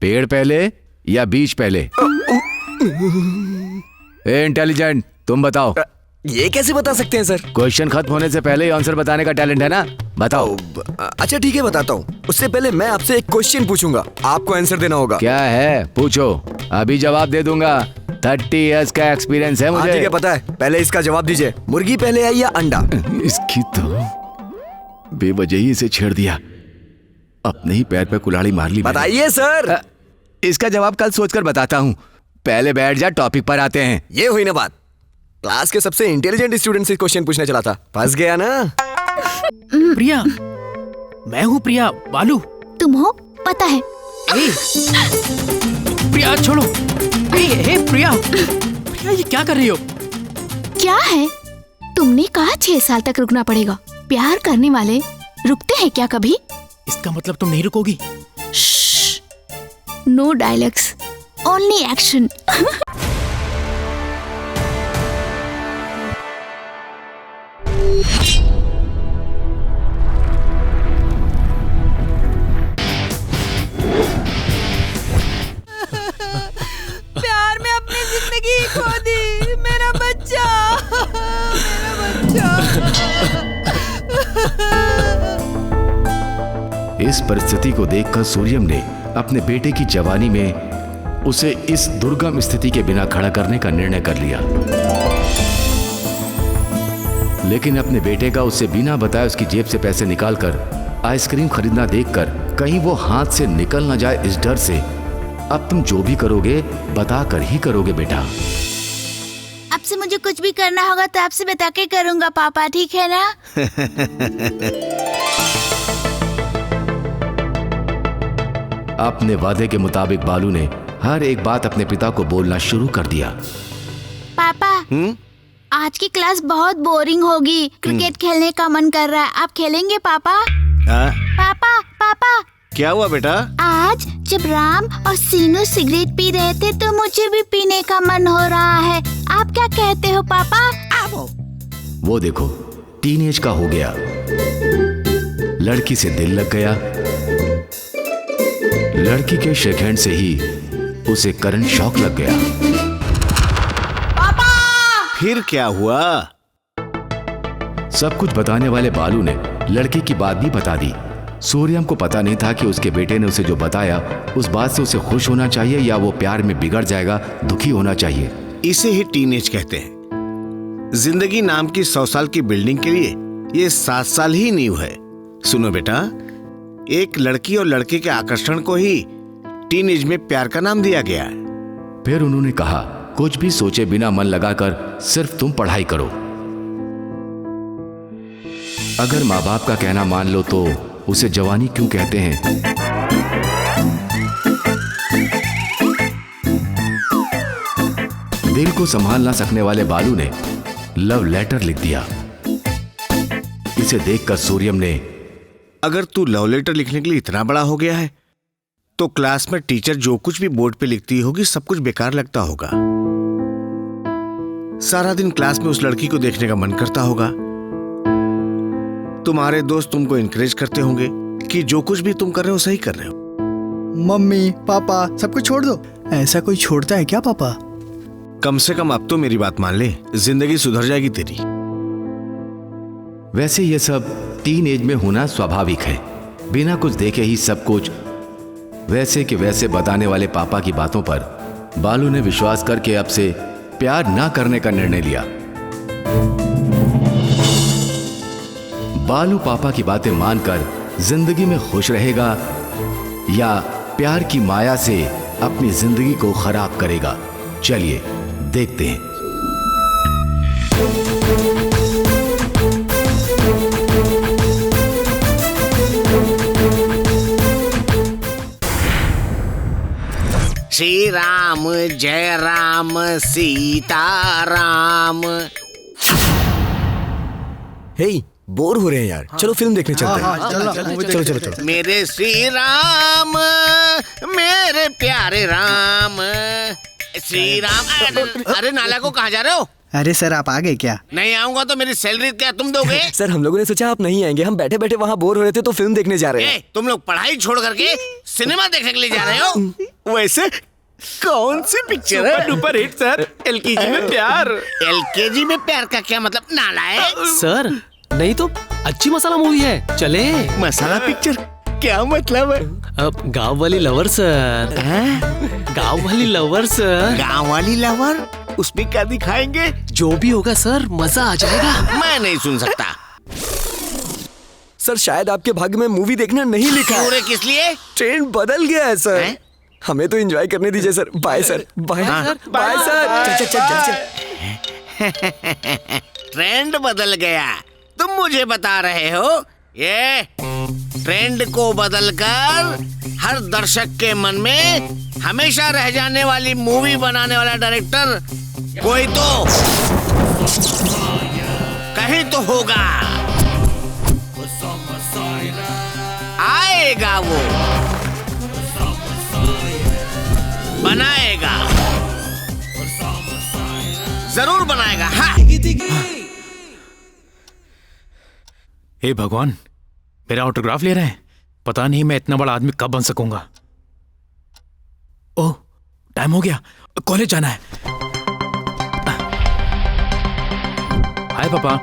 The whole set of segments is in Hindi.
पेड़ पहले या बीज पहले? ए इंटेलिजेंट, तुम बताओ। ये कैसे बता सकते हैं सर? क्वेश्चन खत्म होने से पहले ही आंसर बताने का टैलेंट है ना? बताओ। अच्छा ठीक है, बताता हूँ। उससे पहले मैं आपसे एक क्वेश्चन पूछूंगा, आपको आंसर देना होगा। क्या है? पूछो, अभी जवाब दे दूंगा। 30 इयर्स का एक्सपीरियंस है मुझे। ठीक है, पता है। पहले इसका जवाब दीजिए, मुर्गी पहले आई या अंडा? इसकी तो बेवजही से छेड़ दिया, अपने ही पैर पे कुल्हाड़ी मार ली। बताइए सर। इसका जवाब कल सोचकर बताता हूँ, पहले बैठ जा, टॉपिक पर आते हैं। ये हुई ना बात। क्लास के सबसे इंटेलिजेंट स्टूडेंट से क्वेश्चन पूछने चला था, फंस गया ना। प्रिया, मैं हूँ प्रिया, बालू। तुम हो? पता है। प्रिया छोड़ो। हे प्रिया, प्रिया ये क्या कर रही हो? क्या है? तुमने कहा 6 साल तक रुकना पड़ेगा। प्यार करने वाले रुकते हैं क्या कभी? इसका मतलब तुम नहीं रुकोगी? No dialogues, only action. प्यार में अपनी जिंदगी खो दी, मेरा बच्चा, मेरा बच्चा। इस परिस्थिति को देखकर सूर्यम ने अपने बेटे की जवानी में उसे इस दुर्गम स्थिति के बिना खड़ा करने का निर्णय कर लिया। लेकिन अपने बेटे का उसे बिना बताए उसकी जेब से पैसे निकालकर आइसक्रीम खरीदना देखकर कहीं वो हाथ से निकल न जाए, इस डर से अब तुम जो भी करोगे बता कर ही करोगे बेटा। अब से मुझे कुछ भी करना होगा तो आपसे बता के करूंगा पापा, ठीक है ना? अपने वादे के मुताबिक बालू ने हर एक बात अपने पिता को बोलना शुरू कर दिया। पापा, आज की क्लास बहुत बोरिंग होगी। क्रिकेट खेलने का मन कर रहा है, आप खेलेंगे पापा? पापा पापा, क्या हुआ बेटा? आज जब राम और सीनू सिगरेट पी रहे थे तो मुझे भी पीने का मन हो रहा है। आप क्या कहते हो पापा? वो देखो, टीनेज का हो गया, लड़की से दिल लग गया। लड़की के शेक हैंड से ही उसे करंट शॉक लग गया। पापा! फिर क्या हुआ? सब कुछ बताने वाले बालू ने लड़की की बात भी बता दी। सूर्यम को पता नहीं था कि उसके बेटे ने उसे जो बताया उस बात से उसे खुश होना चाहिए या वो प्यार में बिगड़ जाएगा, दुखी होना चाहिए। इसे ही टीनेज कहते हैं। जिंदगी नाम की 100 साल की बिल्डिंग के लिए ये 7 साल ही नींव है। सुनो बेटा, एक लड़की और लड़के के आकर्षण को ही टीनेज में प्यार का नाम दिया गया है। फिर उन्होंने कहा, कुछ भी सोचे बिना मन लगाकर सिर्फ तुम पढ़ाई करो। अगर माँ बाप का कहना मान लो तो उसे जवानी क्यों कहते हैं? दिल को संभाल ना सकने वाले बालू ने लव लेटर लिख दिया। इसे देखकर सूर्यम ने, अगर तू लव लेटर लिखने के लिए इतना बड़ा हो गया है तो क्लास में टीचर जो कुछ भी बोर्ड पे लिखती होगी सब कुछ बेकार लगता होगा। सारा दिन क्लास में उस लड़की को देखने का मन करता होगा। तुम्हारे दोस्त तुमको इनकरेज करते होंगे कि जो कुछ भी तुम कर रहे हो सही कर रहे हो। मम्मी पापा सब कुछ छोड़ दो। ऐसा कोई छोड़ता है क्या पापा? कम से कम अब तो मेरी बात मान ले, जिंदगी सुधर जाएगी तेरी। वैसे ये सब टीन एज में होना स्वाभाविक है। बिना कुछ देखे ही सब कुछ वैसे के वैसे बताने वाले पापा की बातों पर बालू ने विश्वास करके अब से प्यार ना करने का निर्णय लिया। बालू पापा की बातें मानकर जिंदगी में खुश रहेगा या प्यार की माया से अपनी जिंदगी को खराब करेगा? चलिए देखते हैं। श्री राम जय राम सीता राम। हे, बोर हो रहे हैं यार, चलो फिल्म देखने चलते हैं। चलो चलो चलो। मेरे श्री राम, मेरे प्यारे राम, श्री राम। अरे नाला को कहाँ जा रहे हो? अरे सर आप आ गए क्या? नहीं आऊंगा तो मेरी सैलरी क्या तुम दोगे? सर हम लोगों ने सोचा आप नहीं आएंगे, हम बैठे बैठे वहाँ बोर हो रहे थे तो फिल्म देखने जा रहे हैं। तुम लोग पढ़ाई छोड़ करके सिनेमा देखने के लिए जा रहे हो? वैसे कौन सी पिक्चर है? सुपर हिट सर, एलकेजी में प्यार। एलकेजी में प्यार का क्या मतलब? नालायक। सर नहीं तो अच्छी मसाला मूवी है, चले। मसाला पिक्चर क्या मतलब है? अब गांव वाली लवर सर। गांव वाली लवर सर। गाँव वाली लवर? उसमें क्या दिखाएंगे? जो भी होगा सर मजा आ जाएगा। मैं नहीं सुन सकता। सर शायद आपके भाग्य में मूवी देखना नहीं लिखा है। पूरे किस लिए? ट्रेंड बदल गया है सर। हैं? हमें तो एंजॉय करने दीजिए sir. Bye sir. Bye bye sir. चल चल चल चल। ट्रेंड बदल गया? तुम मुझे बता रहे हो? ये ट्रेंड को बदलकर हर दर्शक के मन में हमेशा रह जाने वाली मूवी बनाने वाला डायरेक्टर कोई तो कहीं तो होगा। आएगा वो, बनाएगा, जरूर बनाएगा। हाँ। हे भगवान, मेरा ऑटोग्राफ ले रहे हैं। पता नहीं मैं इतना बड़ा आदमी कब बन सकूंगा। ओह टाइम हो गया, कॉलेज जाना है। हाय पापा।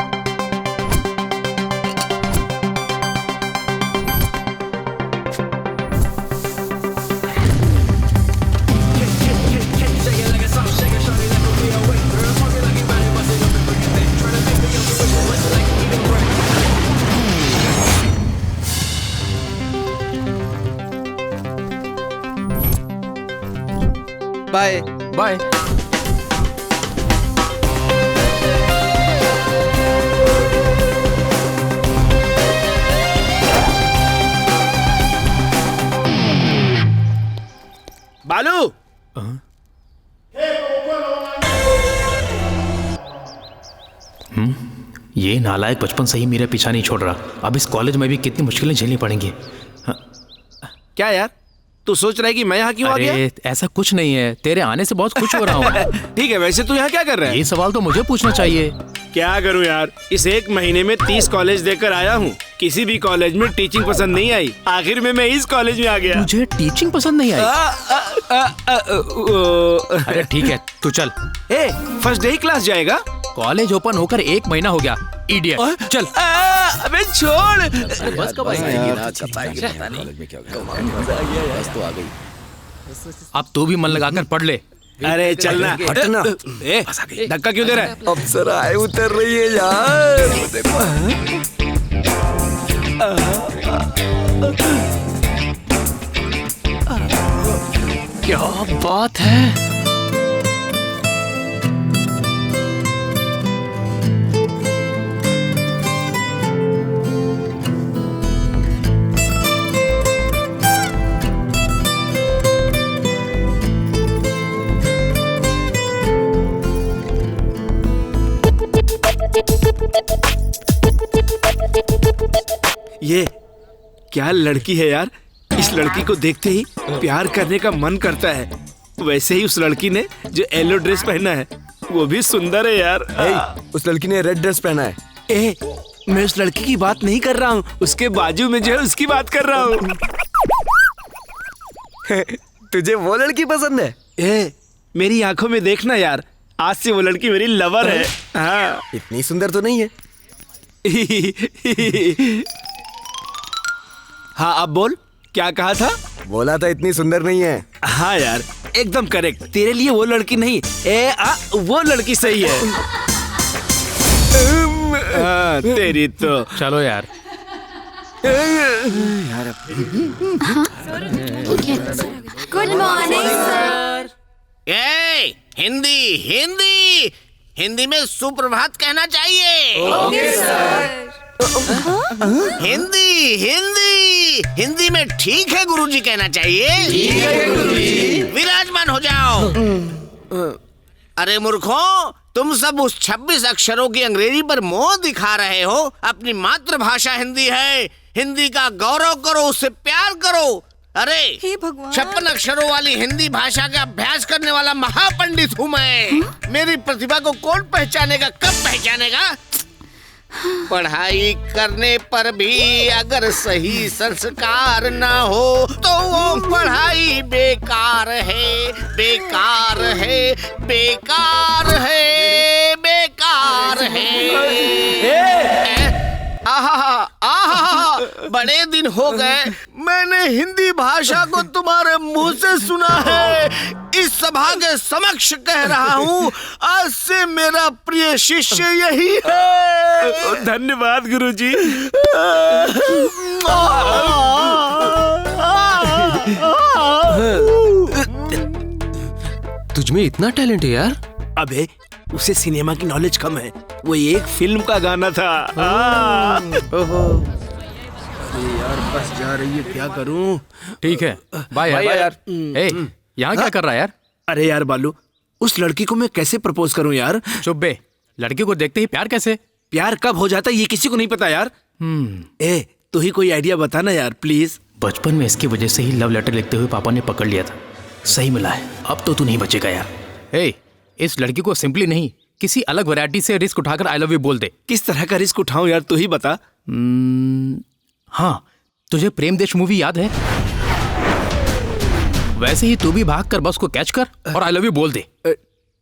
Bye bye. बालू, ये नालायक बचपन से ही मेरा पीछा नहीं छोड़ रहा। अब इस कॉलेज में भी कितनी मुश्किलें झेलनी पड़ेंगी। क्या यार तू सोच रहा है कि मैं यहाँ क्यों आ गया? अरे ऐसा कुछ नहीं है, तेरे आने से बहुत खुश हो रहा हूँ। ठीक है, वैसे तू यहाँ क्या कर रहा है? ये सवाल तो मुझे पूछना चाहिए। क्या करूं यार, इस एक महीने में 30 कॉलेज देकर आया हूं। किसी भी कॉलेज में टीचिंग पसंद नहीं आई। आखिर में मैं इस कॉलेज में आ गया। तुझे टीचिंग पसंद नहीं आई? अरे ठीक है तू चल। ए, फर्स्ट डे ही क्लास जाएगा? कॉलेज ओपन होकर 1 महीना हो गया, इडियट। चल। अबे छोड़। बस कब आएगी? अब तू भी मन लगाकर पढ़ ले। अरे चलना। हटना। ए, धक्का क्यों दे रहा है? अफसर आए उतर रही है यार। क्या बात है। ये क्या लड़की है यार। इस लड़की को देखते ही प्यार करने का मन करता है। वैसे ही उस लड़की ने जो येलो ड्रेस पहना है वो भी सुंदर है यार। उस लड़की ने रेड ड्रेस पहना है। ए, मैं उस लड़की की बात नहीं कर रहा हूँ, उसके बाजू में जो है उसकी बात कर रहा हूँ। तुझे वो लड़की पसंद है? ए, मेरी आंखों में देखना यार, आज से वो लड़की मेरी लवर है। हाँ। इतनी सुंदर तो नहीं है। हाँ अब बोल, क्या कहा था? बोला था इतनी सुंदर नहीं है। हाँ यार एकदम करेक्ट। तेरे लिए वो लड़की नहीं, वो लड़की सही है। हाँ, तेरी तो। चलो यार। Good morning sir. ए, हिंदी हिंदी हिंदी में सुप्रभात कहना चाहिए। Okay sir. हिंदी हिंदी हिंदी में ठीक है गुरुजी कहना चाहिए। ठीक है गुरुजी। विराजमान हो जाओ। अरे मूर्खों, तुम सब उस 26 अक्षरों की अंग्रेजी पर मोह दिखा रहे हो। अपनी मातृभाषा हिंदी है, हिंदी का गौरव करो, उससे प्यार करो। अरे हे भगवान। 56 अक्षरों वाली हिंदी भाषा का अभ्यास करने वाला महापंडित हूँ मैं। मेरी प्रतिभा को कौन पहचानेगा, कब पहचानेगा? पढ़ाई करने पर भी अगर सही संस्कार ना हो तो वो पढ़ाई बेकार है, बेकार है, बेकार है, बेकार है। आहा, आहा, बड़े दिन हो गए मैंने हिंदी भाषा को तुम्हारे मुंह से सुना है। इस सभा के समक्ष कह रहा हूँ, आज से मेरा प्रिय शिष्य यही है। धन्यवाद गुरुजी। तुझमें इतना टैलेंट है यार। अबे उसे सिनेमा की नॉलेज कम है, वो एक फिल्म का गाना था। यार बस जा रही है, क्या करूं? ठीक है, बाय यार। ए, यहाँ क्या कर रहा है यार? अरे यार बालू, उस लड़की को मैं कैसे प्रपोज करूं यार? चुप बे, लड़की को देखते ही प्यार कैसे? प्यार कब हो जाता है ये किसी को नहीं पता यार। ए, तू ही कोई आइडिया बता ना यार प्लीज। बचपन में इसकी वजह से ही लव लेटर लिखते हुए पापा ने पकड़ लिया था। सही मिला है, अब तो तू नहीं बचेगा यार। ए, इस लड़की को सिंपली नहीं, किसी अलग वैरायटी से रिस्क उठाकर आई लव यू बोल दे। किस तरह का रिस्क उठाऊं यार, तू ही बता। हाँ, तुझे प्रेम देश मूवी याद है? वैसे ही तू भी भाग कर बस को कैच कर और आई लव यू बोल दे।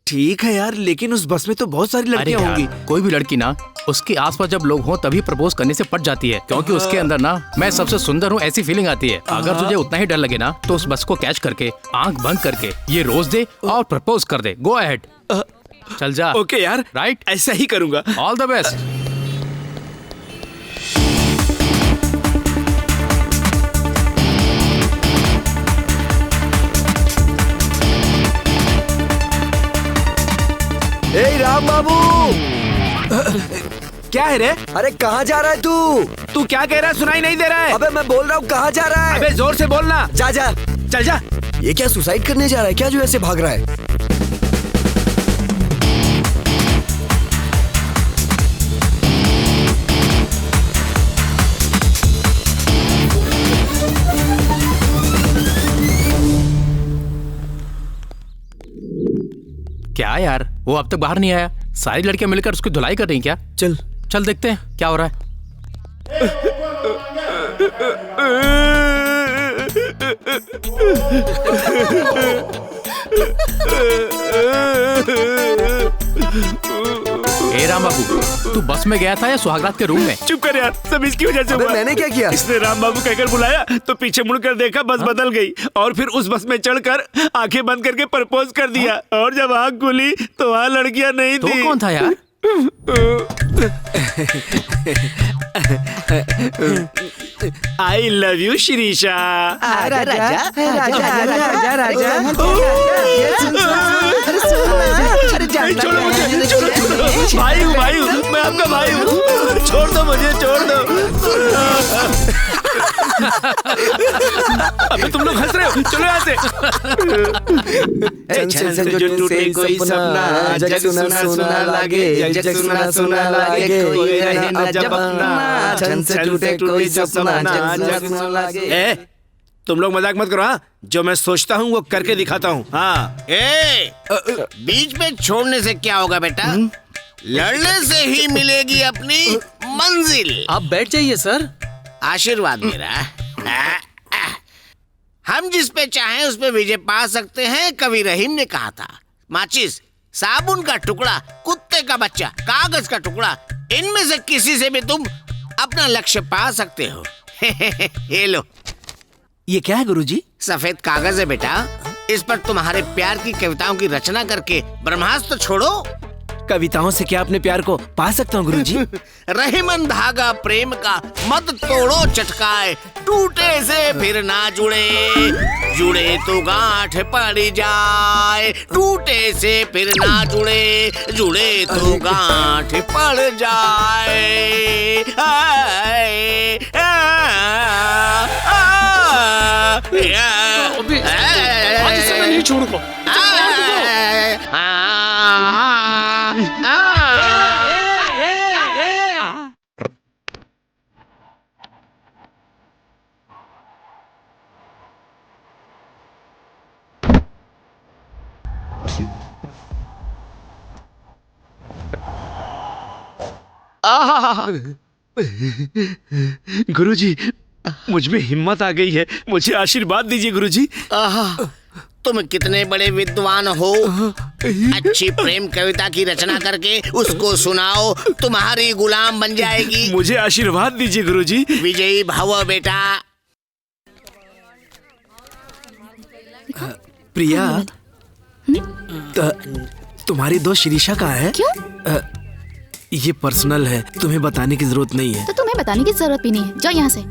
ठीक है यार, लेकिन उस बस में तो बहुत सारी लड़कियां होंगी। कोई भी लड़की ना उसके आसपास जब लोग हों तभी प्रपोज करने से पट जाती है, क्योंकि उसके अंदर ना मैं सबसे सुंदर हूँ ऐसी फीलिंग आती है। अगर तुझे उतना ही डर लगे ना तो उस बस को कैच करके आंख बंद करके ये रोज दे और प्रपोज कर दे। गो अहेड, चल जा। ओके यार, राइट, ऐसा ही करूंगा। All the best. ए राम बाबू, क्या है रे? अरे कहाँ जा रहा है तू? तू क्या कह रहा है, सुनाई नहीं दे रहा है? अबे मैं बोल रहा हूँ कहाँ जा रहा है? अबे जोर से बोलना। जा जा, चल जा। ये क्या सुसाइड करने जा रहा है क्या जो ऐसे भाग रहा है? क्या यार, वो अब तक बाहर नहीं आया? सारी लड़कियां मिलकर उसकी धुलाई कर रही क्या? चल चल देखते हैं क्या हो रहा है। ए राम बाबू, तू बस में गया था या सुहागरात के रूम में? चुप कर यार, सब इसकी वजह से अबे हुआ। मैंने क्या किया? इसने राम बाबू कहकर बुलाया तो पीछे मुड़कर देखा बस बदल गई, और फिर उस बस में चढ़कर आंखें बंद करके प्रपोज कर दिया। और जब आंख खुली तो वहाँ लड़कियां नहीं तो थी। कौन था यार? I love you Shirisha. छोड़ो मुझे, छोड़ो छोड़ो। भाई हूँ, भाई हूँ, मैं आपका भाई हूँ। छोड़ दो मुझे, छोड़ दो। अबे तुम लोग हंस रहे हो, चलो यहाँ से। छन से जो टूटे कोई सपना, जग सुना सुना लागे, जग सुना सुना लागे, कोई रहे न जब अपना। छन से टूटे कोई सपना, जग सुना लागे। ए, तुम लोग मजाक मत करो। हाँ, जो मैं सोचता हूँ वो करके दिखाता हूँ। हाँ, बीच में छोड़ने से क्या होगा बेटा? लड़ने से ही मिलेगी अपनी मंजिल। आप बैठ जाइए सर। आशीर्वाद मेरा। हम जिस पे चाहें उस पे विजय पा सकते हैं, कवि रहीम ने कहा था। माचिस, साबुन का टुकड़ा, कुत्ते का बच्चा, कागज का टुकड़ा, इनमें से किसी से भी तुम अपना लक्ष्य पा सकते हो। ये लो। ये क्या है गुरुजी? सफेद कागज है बेटा, इस पर तुम्हारे प्यार की कविताओं की रचना करके ब्रह्मास्त्र छोड़ो। कविताओं से क्या अपने प्यार को पा सकता हूँ गुरुजी? रहीमन धागा प्रेम का मत तोड़ो चटकाए, टूटे से फिर ना जुड़े, जुड़े तो गांठ पड़ जाए, टूटे से फिर ना जुड़े, जुड़े तो गांठ पड़ जाए। आज से मैं नहीं छोड़ूंगा। गुरुजी, मुझ में हिम्मत आ गई है, मुझे आशीर्वाद दीजिए गुरुजी। तुम कितने बड़े विद्वान हो। अच्छी प्रेम कविता की रचना करके उसको सुनाओ, तुम्हारी गुलाम बन जाएगी। मुझे आशीर्वाद दीजिए गुरुजी। विजयी भव बेटा। प्रिया, तुम्हारी दोस्त शिरीषा कहाँ है? क्यों? ये पर्सनल है, तुम्हें बताने की जरूरत नहीं है। तो तुम्हें बताने की जरूरत भी नहीं है, जाओ यहाँ से।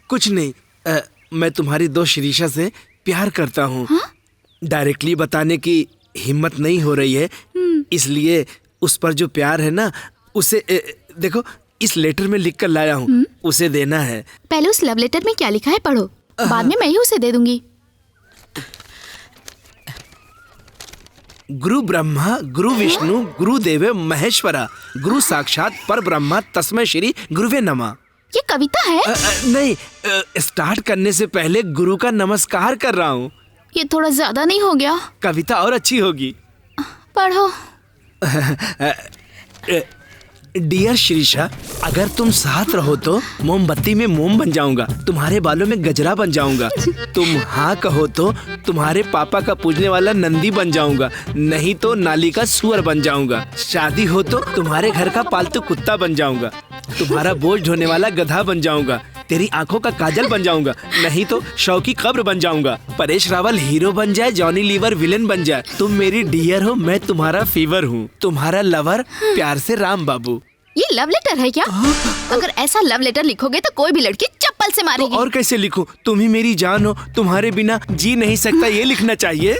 कुछ नहीं, मैं तुम्हारी दोस्त शिरीषा से प्यार करता हूँ। डायरेक्टली बताने की हिम्मत नहीं हो रही है, इसलिए उस पर जो प्यार है ना, उसे देखो इस लेटर में लिख कर लाया हूँ, उसे देना है। पहले उस लव लेटर में क्या लिखा है पढ़ो, बाद में मैं ही उसे दे दूंगी। गुरु ब्रह्मा गुरु विष्णु गुरु देव महेश्वरा गुरु साक्षात पर ब्रह्मा तस्मै श्री गुरुवे नमः। ये कविता है? नहीं, स्टार्ट करने से पहले गुरु का नमस्कार कर रहा हूँ। ये थोड़ा ज्यादा नहीं हो गया? कविता और अच्छी होगी। पढ़ो। डियर शिरीषा, अगर तुम साथ रहो तो मोमबत्ती में मोम बन जाऊंगा, तुम्हारे बालों में गजरा बन जाऊंगा। तुम हाँ कहो तो तुम्हारे पापा का पूजने वाला नंदी बन जाऊंगा, नहीं तो नाली का सुअर बन जाऊंगा। शादी हो तो तुम्हारे घर का पालतू कुत्ता बन जाऊंगा, तुम्हारा बोझ ढोने वाला गधा बन जाऊंगा। तेरी आंखों का काजल बन जाऊंगा, नहीं तो शव की कब्र बन जाऊंगा। परेश रावल हीरो बन जाए, जॉनी लीवर विलेन बन जाए। तुम मेरी डियर हो, मैं तुम्हारा फीवर हूँ, तुम्हारा लवर, प्यार से राम बाबू। ये लव लेटर है क्या? अगर ऐसा लव लेटर लिखोगे तो कोई भी लड़की चप्पल से मारेगी। तो और कैसे लिखूं? तुम ही मेरी जान हो, तुम्हारे बिना जी नहीं सकता, ये लिखना चाहिए।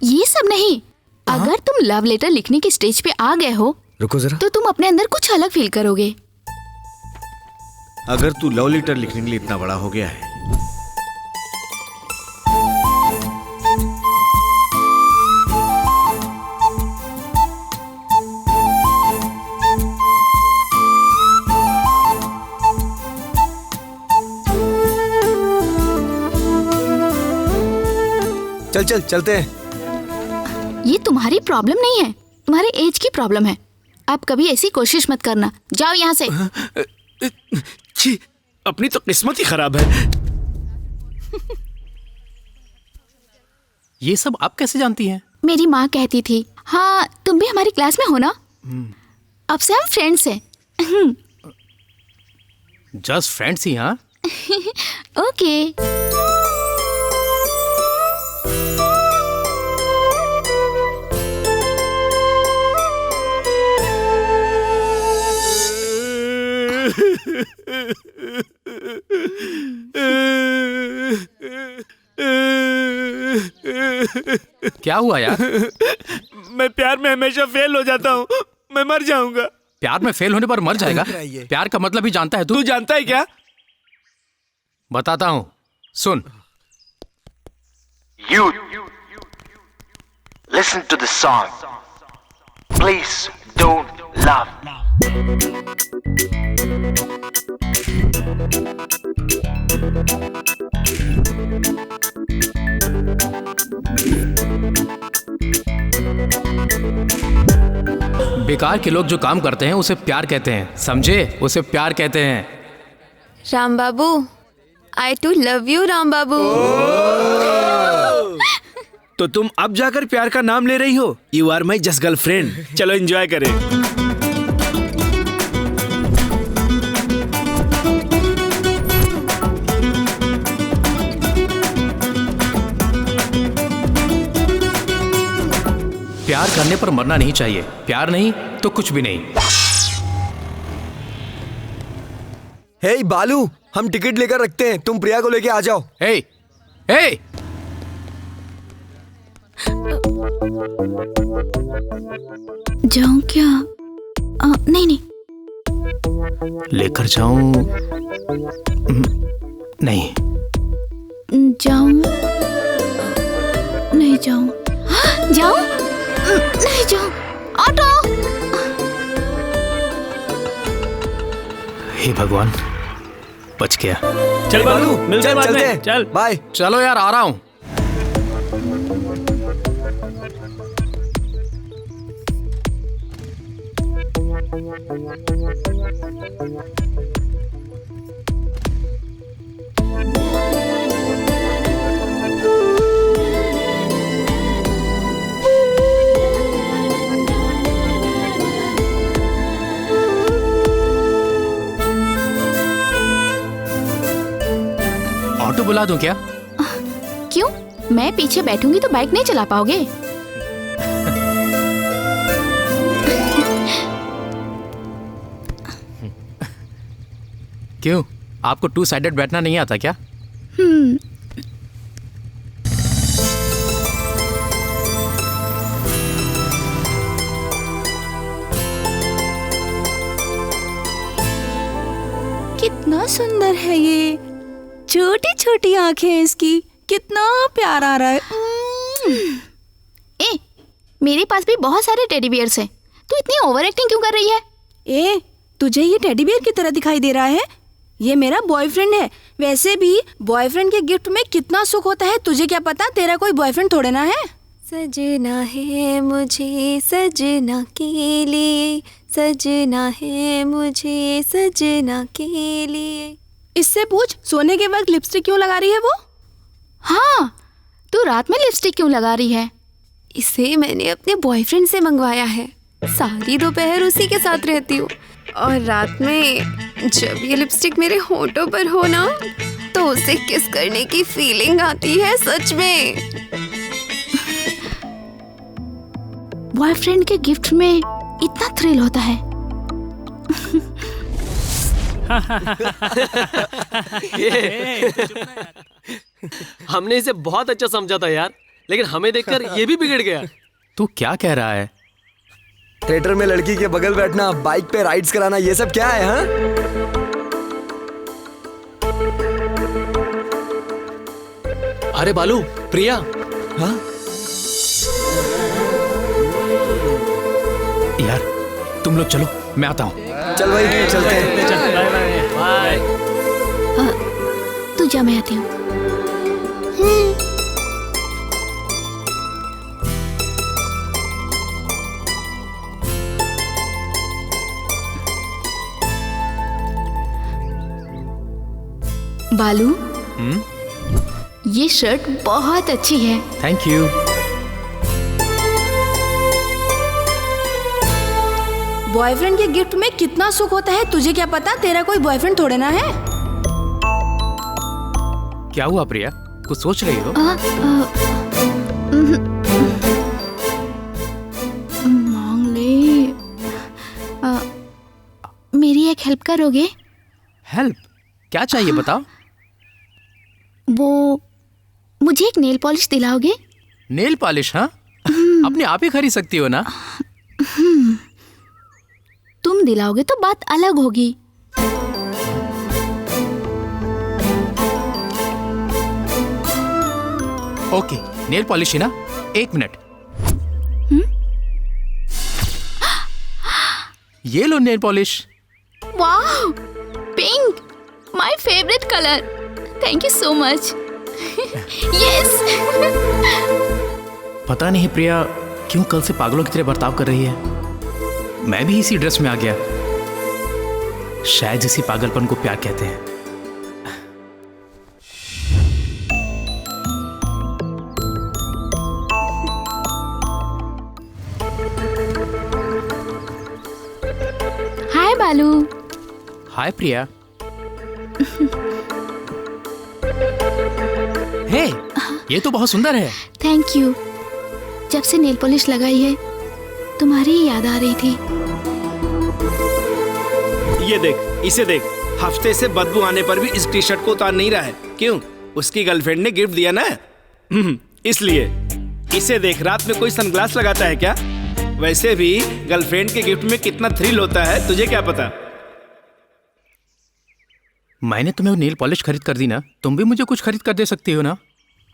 ये सब नहीं, अगर तुम लव लेटर लिखने की स्टेज पे आ गए हो, रुको जरा, तो तुम अपने अंदर कुछ अलग फील करोगे। अगर तू लव लेटर लिखने के लिए इतना बड़ा हो गया है, चल चलते हैं। ये तुम्हारी प्रॉब्लम नहीं है, तुम्हारे एज की प्रॉब्लम है। अब कभी ऐसी कोशिश मत करना, जाओ यहाँ से। छी, अपनी तो किस्मत ही खराब है। ये सब आप कैसे जानती हैं? मेरी माँ कहती थी। हाँ, तुम भी हमारी क्लास में हो ना? अब से हम फ्रेंड्स हैं। जस्ट फ्रेंड्स ही? हाँ ओके। क्या हुआ यार? मैं प्यार में हमेशा फेल हो जाता हूँ, मैं मर जाऊंगा। प्यार में फेल होने पर मर जाएगा? प्यार का मतलब ही जानता है तू जानता है क्या? बताता हूँ, सुन। You listen to the song. Please don't laugh. बेकार के लोग जो काम करते हैं उसे प्यार कहते हैं, समझे? उसे प्यार कहते हैं। राम बाबू, I too love you, Ram बाबू। तो तुम अब जाकर प्यार का नाम ले रही हो? You are my just girlfriend। चलो एंजॉय करें। प्यार करने पर मरना नहीं चाहिए, प्यार नहीं तो कुछ भी नहीं। हे बालू, हम टिकट लेकर रखते हैं, तुम प्रिया को लेके आ जाओ। हे हे जाऊं क्या? नहीं नहीं। लेकर जाऊं? नहीं। जाऊं? नहीं जाऊं। जाऊं? नहीं जाऊं। ऑटो! हे भगवान, बच गया। चल बालू, मिलते हैं बाद चलते में। हैं। चल बाय। चलो यार, आ रहा हूं। ऑटो बुला दूं क्या? क्यों? मैं पीछे बैठूंगी तो बाइक नहीं चला पाओगे? क्यों, आपको टू साइडेड बैठना नहीं आता क्या? कितना सुंदर है ये, छोटी छोटी आंखें हैं इसकी, कितना प्यार आ रहा है। ए, मेरे पास भी बहुत सारे टेडी बियर्स हैं। तू इतनी ओवर एक्टिंग क्यों कर रही है? ए, तुझे ये टेडी बियर की तरह दिखाई दे रहा है? ये मेरा बॉयफ्रेंड है। वैसे भी बॉयफ्रेंड के गिफ्ट में कितना सुख होता है, तुझे क्या पता? तेरा कोई बॉयफ्रेंड थोड़े ना है। सजना है मुझे सजना के लिए, सजना है मुझे सजना के लिए। इससे पूछ, सोने के वक्त लिपस्टिक क्यों लगा रही है वो? हाँ, तू रात में लिपस्टिक क्यों लगा रही है? इसे मैंने अपने बॉयफ्रेंड से मंगवाया है। सारी दोपहर उसी के साथ रहती हूँ और रात में जब ये लिपस्टिक मेरे होठों पर हो ना, तो उसे किस करने की फीलिंग आती है सच में। बॉयफ्रेंड के गिफ्ट में इतना थ्रिल होता है। हमने इसे बहुत अच्छा समझा था यार, लेकिन हमें देखकर ये भी बिगड़ गया। तू क्या कह रहा है? थिएटर में लड़की के बगल बैठना, बाइक पे राइड्स कराना, ये सब क्या है? हाँ, अरे बालू, प्रिया। हाँ? यार तुम लोग चलो, मैं आता हूँ। चल भाई, चलते हैं। बाय। तू जा, मैं आती हूँ। बालू, ये शर्ट बहुत अच्छी है। Thank you. बॉयफ्रेंड के गिफ्ट में कितना सुख होता है, तुझे क्या पता? तेरा कोई बॉयफ्रेंड थोड़े ना है। क्या हुआ प्रिया, कुछ सोच रही हो? मांग ले। मेरी एक हेल्प करोगे? हेल्प? क्या चाहिए बताओ। वो मुझे एक नेल पॉलिश दिलाओगे? Nail polish? हाँ, अपने आप ही खरीद सकती हो ना। तुम दिलाओगे तो बात अलग होगी। ओके, नेल पॉलिश ही ना। 1 मिनट। ये लो नेल पॉलिश। वाह, pink, my favourite colour. Thank you so much. Yes. पता नहीं प्रिया क्यों कल से पागलों की तरह बर्ताव कर रही है। मैं भी इसी ड्रेस में आ गया। शायद इसी पागलपन को प्यार कहते हैं। हाय बालू। हाय प्रिया। हे, ये तो बहुत सुंदर है। Thank you. जब से नेल पॉलिश लगाई है तुम्हारी ही याद आ रही थी। ये देख, इसे देख, हफ्ते से बदबू आने पर भी इस टी शर्ट को उतार नहीं रहा है। क्यों? उसकी गर्लफ्रेंड ने गिफ्ट दिया ना, इसलिए। इसे देख, रात में कोई सनग्लास लगाता है क्या? वैसे भी गर्लफ्रेंड के गिफ्ट में कितना थ्रिल होता है, तुझे क्या पता? मैंने तुम्हें नेल पॉलिश खरीद कर दी ना, तुम भी मुझे कुछ खरीद कर दे सकती हो ना।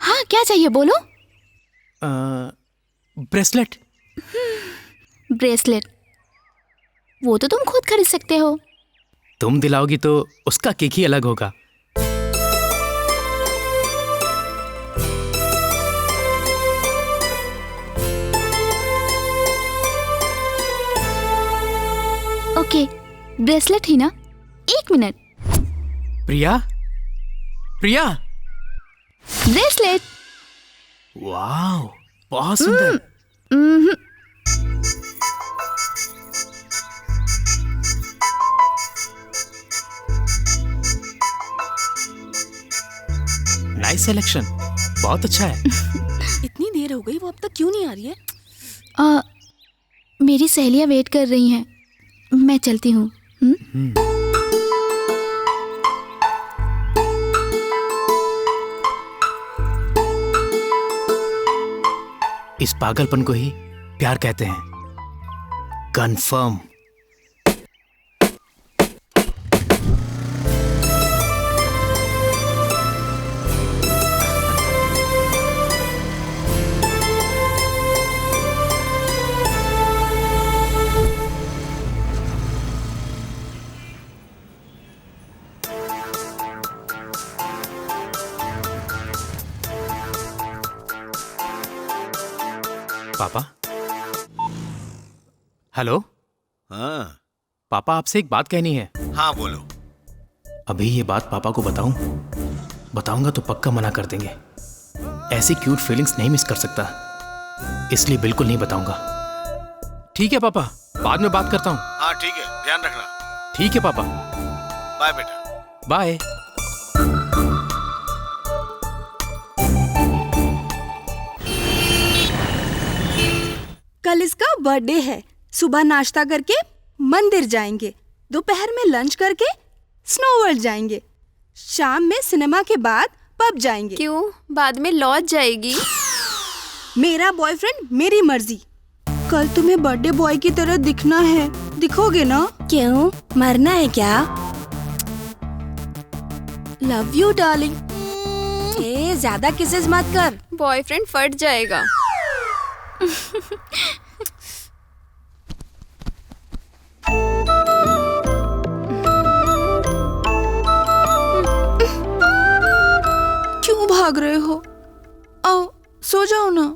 हाँ, क्या चाहिए बोलो। ब्रेसलेट। ब्रेसलेट? वो तो तुम खुद खरीद सकते हो। तुम दिलाओगी तो उसका केक ही अलग होगा। ब्रेसलेट ही ना? 1 मिनट। प्रिया, प्रिया, ब्रेसलेट। वाह, बहुत सुंदर। नाइस सिलेक्शन, बहुत अच्छा है। इतनी देर हो गई, वो अब तक क्यों नहीं आ रही है? मेरी सहेलियां वेट कर रही हैं, मैं चलती हूँ। इस पागलपन को ही प्यार कहते हैं। कंफर्म। पापा, हेलो। हाँ पापा, आपसे एक बात कहनी है। हाँ बोलो। अभी ये बात पापा को बताऊंगा तो पक्का मना कर देंगे। ऐसी क्यूट फीलिंग्स नहीं मिस कर सकता, इसलिए बिल्कुल नहीं बताऊंगा। ठीक है पापा, बाद में बात करता हूँ। हाँ ठीक है, ध्यान रखना। ठीक है पापा। बाय बेटा। बाय। कल इसका बर्थडे है। सुबह नाश्ता करके मंदिर जाएंगे, दोपहर में लंच करके स्नो वर्ल्ड जाएंगे, शाम में सिनेमा के बाद पब जाएंगे। क्यों? बाद में लौट जाएगी। मेरा बॉयफ्रेंड मेरी मर्जी। कल तुम्हें बर्थडे बॉय की तरह दिखना है, दिखोगे ना? क्यों, मरना है क्या? Love you darling. ज्यादा किसेस मत कर, बॉयफ्रेंड फट जाएगा। क्यों भाग रहे हो? आओ सो जाओ ना।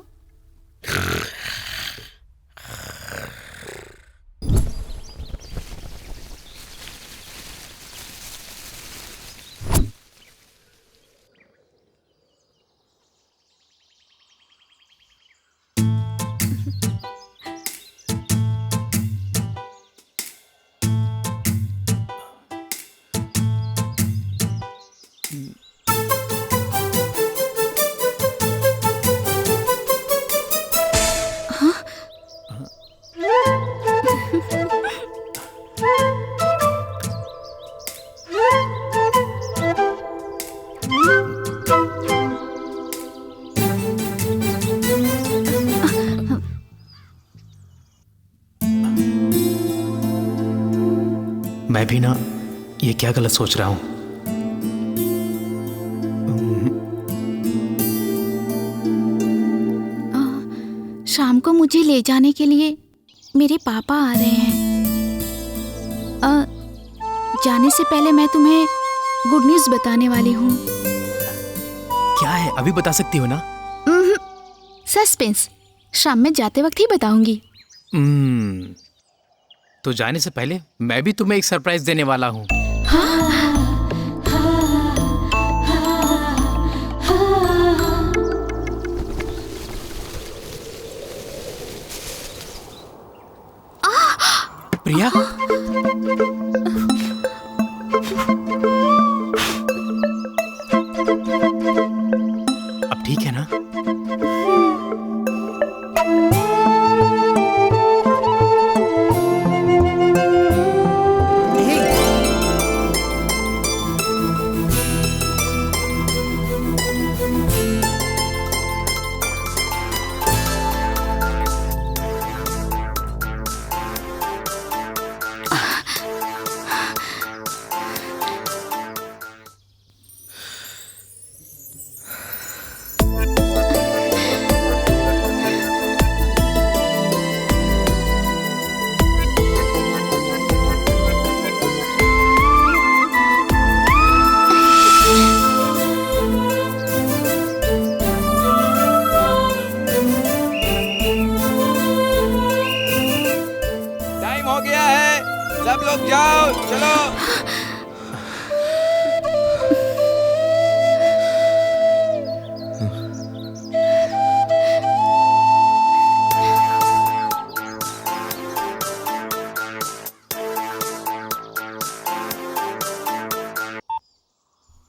मैं भी ना ये क्या गलत सोच रहा हूँ। शाम को मुझे ले जाने के लिए मेरे पापा आ रहे हैं। जाने से पहले मैं तुम्हें गुड न्यूज़ बताने वाली हूँ। क्या है, अभी बता सकती हो ना? सस्पेंस, शाम में जाते वक्त ही बताऊंगी। तो जाने से पहले मैं भी तुम्हें एक सरप्राइज देने वाला हूँ। प्रिया, अब ठीक है ना? लोग जाओ, चलो।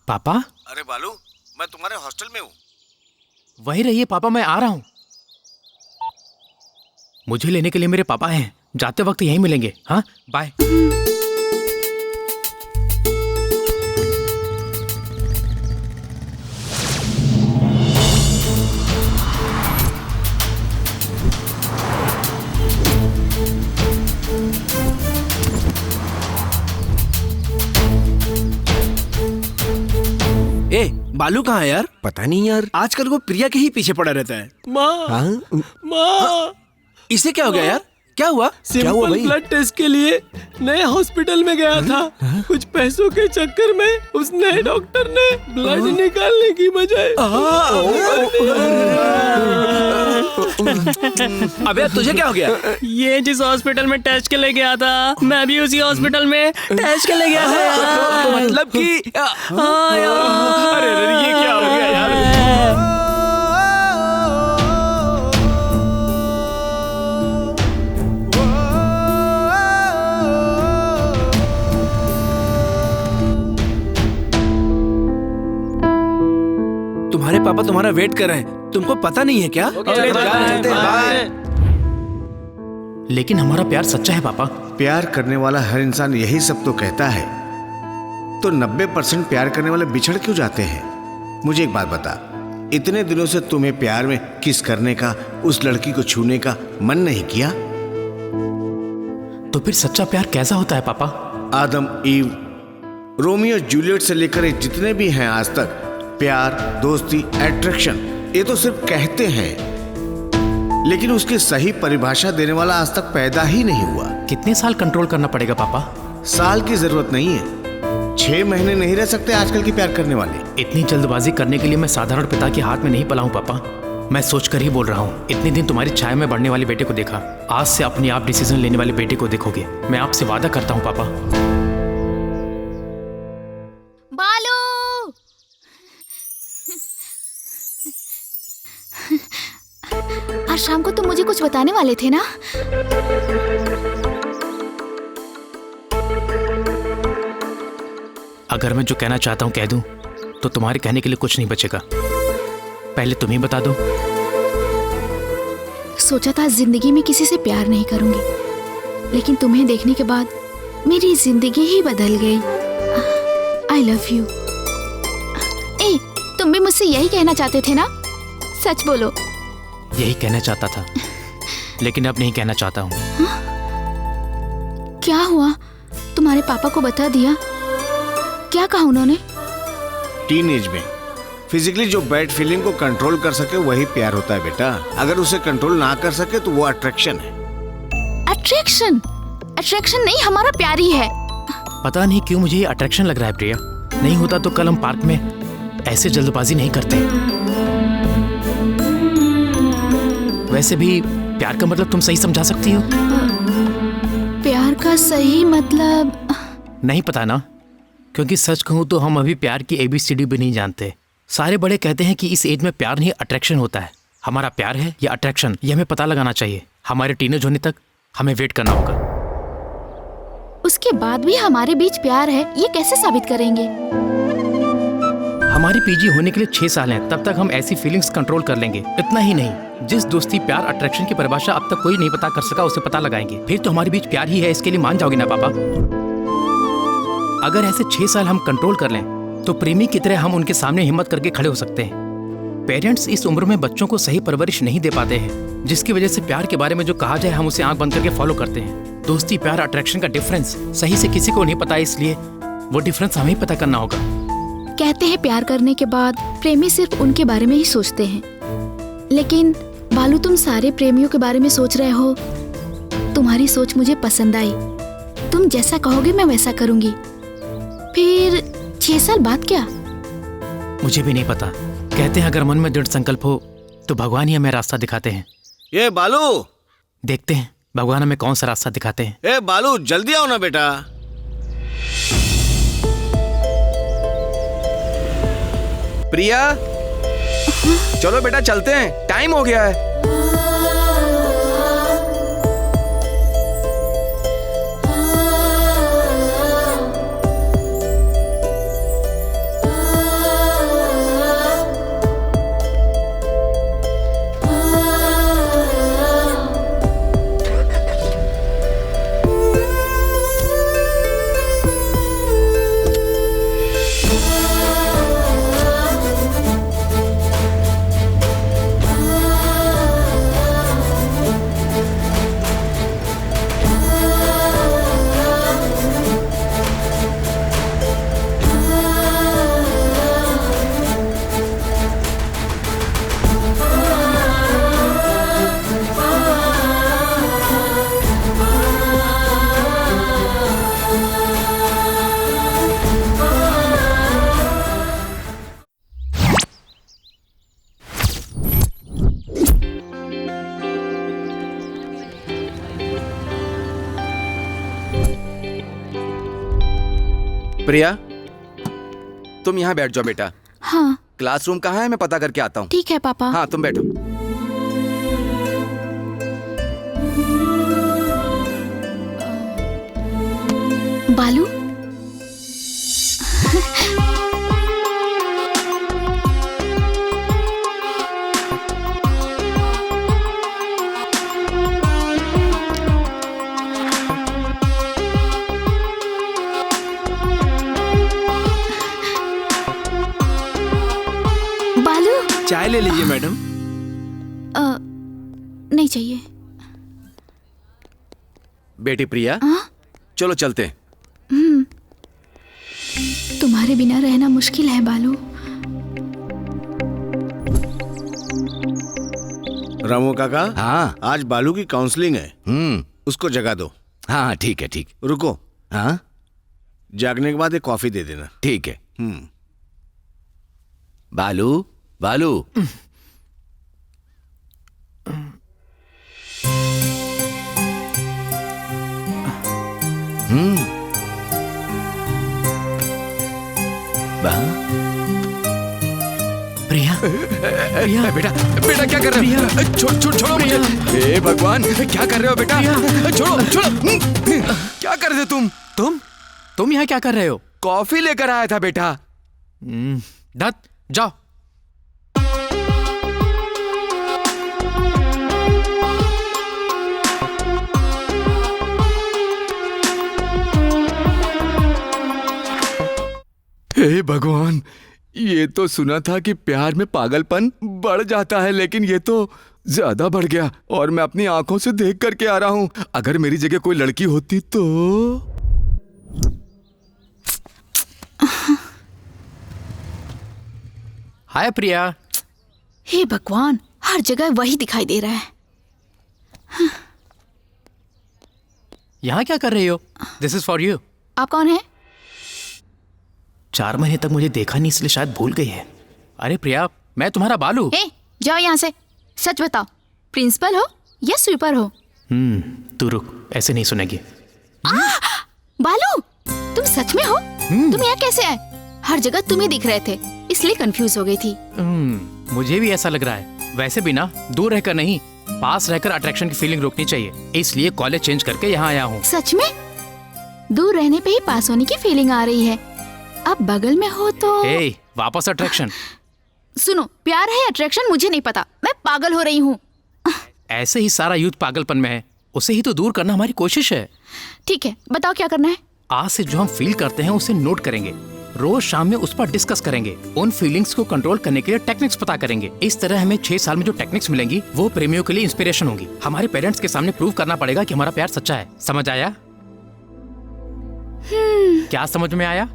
पापा? अरे बालू, मैं तुम्हारे हॉस्टल में हूँ। वहीं रहिए पापा, मैं आ रहा हूँ। मुझे लेने के लिए मेरे पापा हैं, जाते वक्त यहीं मिलेंगे। हाँ, बाय। ए, बालू कहाँ है यार? पता नहीं यार, आजकल वो प्रिया के ही पीछे पड़ा रहता है। माँ, माँ, इसे क्या हो गया यार? क्या हुआ? सिंपल ब्लड टेस्ट के लिए नए हॉस्पिटल में गया था। कुछ पैसों के चक्कर में उस नए डॉक्टर ने ब्लड निकालने की बजाय अबे तुझे क्या हो गया? ये जिस हॉस्पिटल में टेस्ट के लिए गया था, मैं भी उसी हॉस्पिटल में टेस्ट के लिए गया था। मतलब कि हाँ यार। अरे ये क्या हो गया यार? तुम्हारे पापा तुम्हारा वेट कर रहे हैं, तुमको पता नहीं है क्या? लेकिन हमारा प्यार सच्चा है पापा। प्यार करने वाला हर इंसान यही सब तो कहता है, तो 90% प्यार करने वाले बिछड़ क्यों जाते हैं? मुझे एक बात बता, इतने दिनों से तुम्हें प्यार में किस करने का, उस लड़की को छूने का मन नहीं किया? तो फिर सच्चा प्यार कैसा होता है पापा? आदम, ईव, रोमियो जूलियट से लेकर जितने भी हैं आज तक, प्यार, दोस्ती, अट्रैक्शन, ये तो सिर्फ कहते हैं, लेकिन उसकी सही परिभाषा देने वाला आज तक पैदा ही नहीं हुआ। कितने साल कंट्रोल करना पड़ेगा पापा? साल की जरूरत नहीं है, 6 महीने नहीं रह सकते आजकल की प्यार करने वाले। इतनी जल्दबाजी करने के लिए मैं साधारण पिता के हाथ में नहीं पला हूँ पापा। मैं सोच कर ही बोल रहा हूँ। इतने दिन तुम्हारी छाया में बढ़ने वाले बेटे को देखा, आज से अपने आप डिसीजन लेने वाले बेटे को देखोगे। मैं आपसे वादा करता हूँ पापा। बालू, आज शाम को तुम मुझे कुछ बताने वाले थे ना? अगर मैं जो कहना चाहता हूँ कह दूं, तो तुम्हारे कहने के लिए कुछ नहीं बचेगा। पहले तुम ही बता दो। सोचा था जिंदगी में किसी से प्यार नहीं करूंगी, लेकिन तुम्हें देखने के बाद मेरी जिंदगी ही बदल गई। I love you. ए, तुम भी मुझसे यही कहना चाहते थे ना? सच बोलो। यही कहना चाहता था, लेकिन अब नहीं कहना चाहता हूँ। क्या हुआ? तुम्हारे पापा को बता दिया? क्या कहा उन्होंने? टीनेज में फिजिकली जो बैड फीलिंग को कंट्रोल कर सके वही प्यार होता है बेटा। अगर उसे कंट्रोल ना कर सके तो वो अट्रैक्शन है। अट्रैक्शन? अट्रैक्शन नहीं, हमारा प्यार ही है। पता नहीं क्यों मुझे ये अट्रैक्शन लग रहा है प्रिया। नहीं होता तो कल हम पार्क में ऐसे जल्दबाजी नहीं करते। वैसे भी प्यार का मतलब तुम सही समझा सकती हो? प्यार का सही मतलब नहीं पता ना, क्योंकि सच कहूं तो हम अभी प्यार की ABCD भी नहीं जानते। सारे बड़े कहते हैं कि इस एज में प्यार नहीं अट्रैक्शन होता है। हमारा प्यार है या अट्रैक्शन, ये हमें पता लगाना चाहिए। हमारे टीनेज होने तक हमें वेट करना होगा। उसके बाद भी हमारे बीच प्यार है, ये कैसे साबित करेंगे? हमारी PG होने के लिए 6 साल हैं, तब तक हम ऐसी फीलिंग्स कंट्रोल कर लेंगे। इतना ही नहीं, जिस दोस्ती, प्यार, अट्रैक्शन की परिभाषा अब तक कोई नहीं पता कर सका, उसे पता लगाएंगे। फिर तो हमारे बीच प्यार ही है, इसके लिए मान जाओगे ना पापा? अगर ऐसे 6 साल हम कंट्रोल कर लें तो प्रेमी की तरह हम उनके सामने हिम्मत करके खड़े हो सकते हैं। पेरेंट्स इस उम्र में बच्चों को सही परवरिश नहीं दे पाते हैं, जिसकी वजह से प्यार के बारे में जो कहा जाए हम उसे आंख बंद करके फॉलो करते हैं। दोस्ती, प्यार, अट्रैक्शन का डिफरेंस सही से किसी को नहीं पता, इसलिए वो डिफरेंस हमें ही पता करना होगा। कहते हैं प्यार करने के बाद प्रेमी सिर्फ उनके बारे में ही सोचते हैं, लेकिन बालू तुम सारे प्रेमियों के बारे में सोच रहे हो। तुम्हारी सोच मुझे पसंद आई। तुम जैसा कहोगे मैं वैसा करूंगी। फिर 6 साल बाद क्या? मुझे भी नहीं पता। कहते हैं अगर मन में दृढ़ संकल्प हो तो भगवान ही हमें रास्ता दिखाते हैं। ये बालू, देखते हैं भगवान हमें कौन सा रास्ता दिखाते हैं। ए बालू, जल्दी आओ ना बेटा। प्रिया, चलो बेटा चलते हैं, टाइम हो गया है। प्रिया, तुम यहाँ बैठ जाओ बेटा। हाँ। क्लासरूम कहाँ है, मैं पता करके आता हूँ। ठीक है पापा। हाँ तुम बैठो। बालू, चाय ले लीजिए मैडम। नहीं चाहिए। बेटी प्रिया, चलो चलते हैं। तुम्हारे बिना रहना मुश्किल है बालू। रामू काका, हाँ आज बालू की काउंसलिंग है। उसको जगा दो। हाँ ठीक है, ठीक। रुको। हाँ, जागने के बाद एक कॉफी दे देना। ठीक है। बालू, बालू। प्रिया, प्रिया, बेटा बेटा क्या कर रहे हो? छोड़ो मुझे। हे भगवान, क्या कर रहे हो बेटा? छोड़ो। क्या कर रहे थे तुम यहाँ क्या कर रहे हो? कॉफी लेकर आया था बेटा। दत्त, जाओ। हे भगवान, ये तो सुना था कि प्यार में पागलपन बढ़ जाता है, लेकिन ये तो ज्यादा बढ़ गया और मैं अपनी आंखों से देख करके आ रहा हूं। अगर मेरी जगह कोई लड़की होती तो। हाय प्रिया। हे भगवान, हर जगह वही दिखाई दे रहा है। यहाँ क्या कर रही हो? This is for you. आप कौन है? 4 महीने तक मुझे देखा नहीं, इसलिए शायद भूल गई है। अरे प्रिया, मैं तुम्हारा बालू। जाओ यहाँ से। सच बताओ, प्रिंसिपल हो या स्वीपर हो? तू रुक, ऐसे नहीं सुनेगी। बालू, तुम सच में हो? तुम यहाँ कैसे आए? हर जगह तुम ही दिख रहे थे, इसलिए कंफ्यूज हो गई थी। मुझे भी ऐसा लग रहा है। वैसे भी ना, दूर रहकर नहीं, पास रहकर अट्रैक्शन की फीलिंग रोकनी चाहिए, इसलिए कॉलेज चेंज करके यहाँ आया हूँ। सच में? दूर रहने पे ही पास होने की फीलिंग आ रही है। अब बगल में हो तो वापस अट्रैक्शन। सुनो, प्यार है अट्रैक्शन मुझे नहीं पता, मैं पागल हो रही हूँ। ऐसे ही सारा यूथ पागलपन में है, उसे ही तो दूर करना हमारी कोशिश है। ठीक है, बताओ क्या करना है। आज से जो हम फील करते हैं उसे नोट करेंगे, रोज शाम में उस पर डिस्कस करेंगे, उन फीलिंग्स को कंट्रोल करने के लिए टेक्निक्स पता करेंगे। इस तरह हमें 6 साल में जो टेक्निक्स मिलेंगी वो प्रेमियों के लिए इंस्पिरेशन होंगी। हमारे पेरेंट्स के सामने प्रूव करना पड़ेगा कि हमारा प्यार सच्चा है। समझ आया? क्या समझ में आया?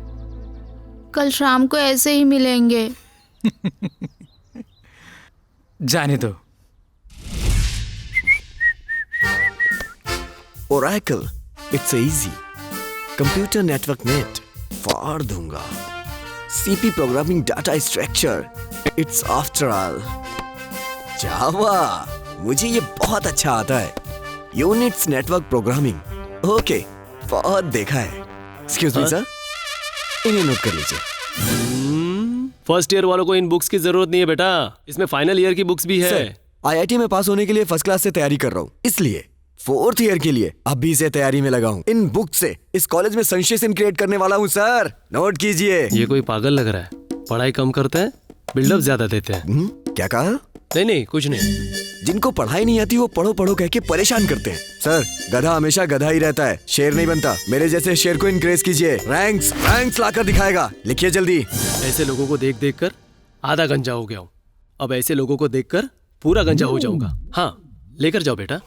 कल शाम को ऐसे ही मिलेंगे। जाने दो। Oracle, it's easy. Computer Network Net, फाड़ दूंगा। CP Programming Data Structure, it's after all. Java, मुझे ये बहुत अच्छा आता है। Unix Network Programming, ओके, बहुत देखा है। एक्सक्यूज मी सर, इन्हें नोट कर लीजिए। फर्स्ट ईयर वालों को इन बुक्स की जरूरत नहीं है बेटा, इसमें फाइनल ईयर की बुक्स भी है। सर, IIT में पास होने के लिए फर्स्ट क्लास से तैयारी कर रहा हूँ, इसलिए फोर्थ ईयर के लिए अभी से तैयारी में लगा हूँ। इन बुक से इस कॉलेज में सेंसेशन क्रिएट करने वाला हूँ सर, नोट कीजिए। ये कोई पागल लग रहा है, पढ़ाई कम करते हैं, बिल्डअप ज्यादा देते हैं। क्या कहा? नहीं कुछ नहीं। जिनको पढ़ाई नहीं आती वो पढ़ो पढ़ो कह के परेशान करते हैं। सर, गधा हमेशा गधा ही रहता है, शेर नहीं बनता। मेरे जैसे शेर को इनक्रेज कीजिए, रैंक्स लाकर दिखाएगा। लिखिए जल्दी। ऐसे लोगों को देख देख कर आधा गंजा हो गया हूँ, अब ऐसे लोगों को देख कर पूरा गंजा हो जाऊंगा। हाँ, लेकर जाओ बेटा।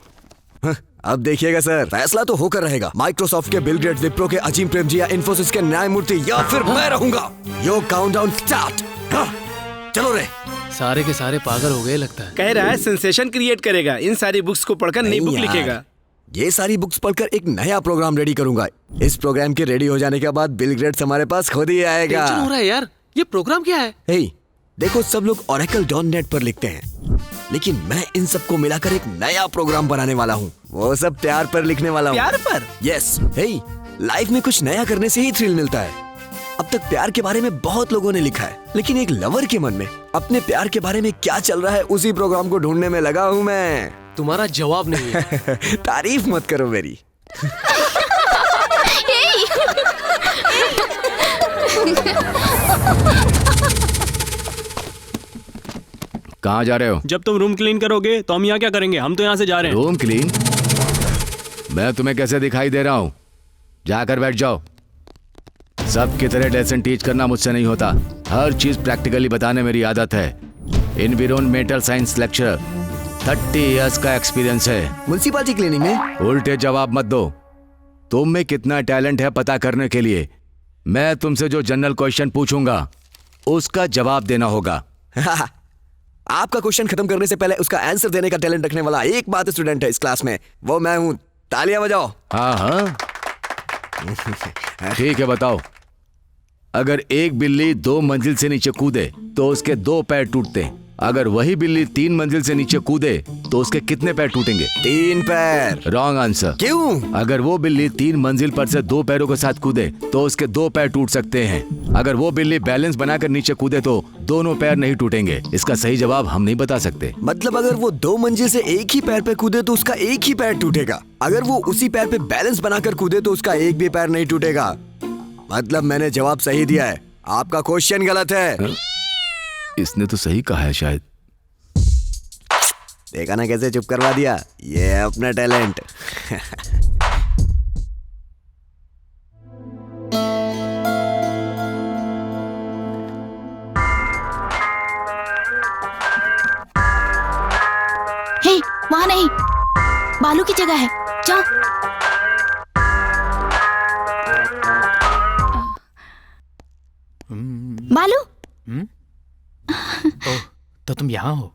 अब देखिएगा सर, फैसला तो होकर रहेगा। माइक्रोसॉफ्ट के बिल गेट्स, विप्रो के अजीम प्रेमजी या इन्फोसिस के न्यायमूर्ति, या फिर मैं रहूंगा। Your countdown start. चलो रे। सारे के सारे पागल हो गए लगता है। कह रहा है सेंसेशन क्रिएट करेगा, इन सारी बुक्स को पढ़कर नई बुक लिखेगा। ये सारी बुक्स पढ़कर एक नया प्रोग्राम रेडी करूंगा। इस प्रोग्राम के रेडी हो जाने के बाद बिल गेट्स हमारे पास खुद ही आएगा। टेंशन हो रहा है यार, ये प्रोग्राम क्या है? हे, देखो सब लोग oracle.net पर लिखते हैं, लेकिन मैं इन सबको मिलाकर एक नया प्रोग्राम बनाने वाला हूँ। वो सब प्यार पर लिखने वाला हूँ। प्यार पर? यस। हे, लाइफ में कुछ नया करने से ही थ्रिल मिलता है। अब तक प्यार के बारे में बहुत लोगों ने लिखा है, लेकिन एक लवर के मन में अपने प्यार के बारे में क्या चल रहा है, उसी प्रोग्राम को ढूंढने में लगा हूँ मैं। तुम्हारा जवाब नहीं है। तारीफ मत करो मेरी। कहाँ जा रहे हो? जब तुम रूम क्लीन करोगे तो हम यहाँ क्या करेंगे? हम तो यहाँ से जा रहे हैं। Room clean? मैं तुम्हें कैसे दिखाई दे रहा हूँ? जाकर बैठ जाओ। सबकी तरह लेसन टीच करना मुझसे नहीं होता, हर चीज प्रैक्टिकली बताने मेरी आदत है। एनवायरमेंटल साइंस लेक्चरर, 30 इयर्स का एक्सपीरियंस है। म्युनिसिपैलिटी क्लीनिंग में? उल्टे जवाब मत दो। तुम में कितना टैलेंट है पता करने के लिए मैं तुमसे जो जनरल क्वेश्चन पूछूंगा उसका जवाब देना होगा। आपका क्वेश्चन खत्म करने से पहले उसका आंसर देने का टैलेंट रखने वाला एक बात स्टूडेंट है इस क्लास में, वो मैं हूँ। तालियां बजाओ। हाँ। ठीक है, बताओ। अगर एक बिल्ली 2 मंजिल से नीचे कूदे तो उसके 2 पैर टूटते हैं। अगर वही बिल्ली 3 मंजिल से नीचे कूदे तो उसके कितने पैर टूटेंगे? 3 पैर। Wrong answer. क्यों? अगर वो बिल्ली 3 मंजिल पर से 2 पैरों के साथ कूदे तो उसके 2 पैर टूट सकते हैं। अगर वो बिल्ली बैलेंस बनाकर नीचे कूदे तो दोनों पैर नहीं टूटेंगे। इसका सही जवाब हम नहीं बता सकते। मतलब अगर वो 2 मंजिल से एक ही पैर पे कूदे तो उसका एक ही पैर टूटेगा। अगर वो उसी पैर पे बैलेंस बनाकर कूदे तो उसका एक भी पैर नहीं टूटेगा। मतलब मैंने जवाब सही दिया है, आपका क्वेश्चन गलत है। इसने तो सही कहा है शायद। देखा ना कैसे चुप करवा दिया, ये है अपना टैलेंट। हे, वहाँ नहीं, बालू की जगह है, जाओ। बालू? ओह, तो तुम यहाँ हो?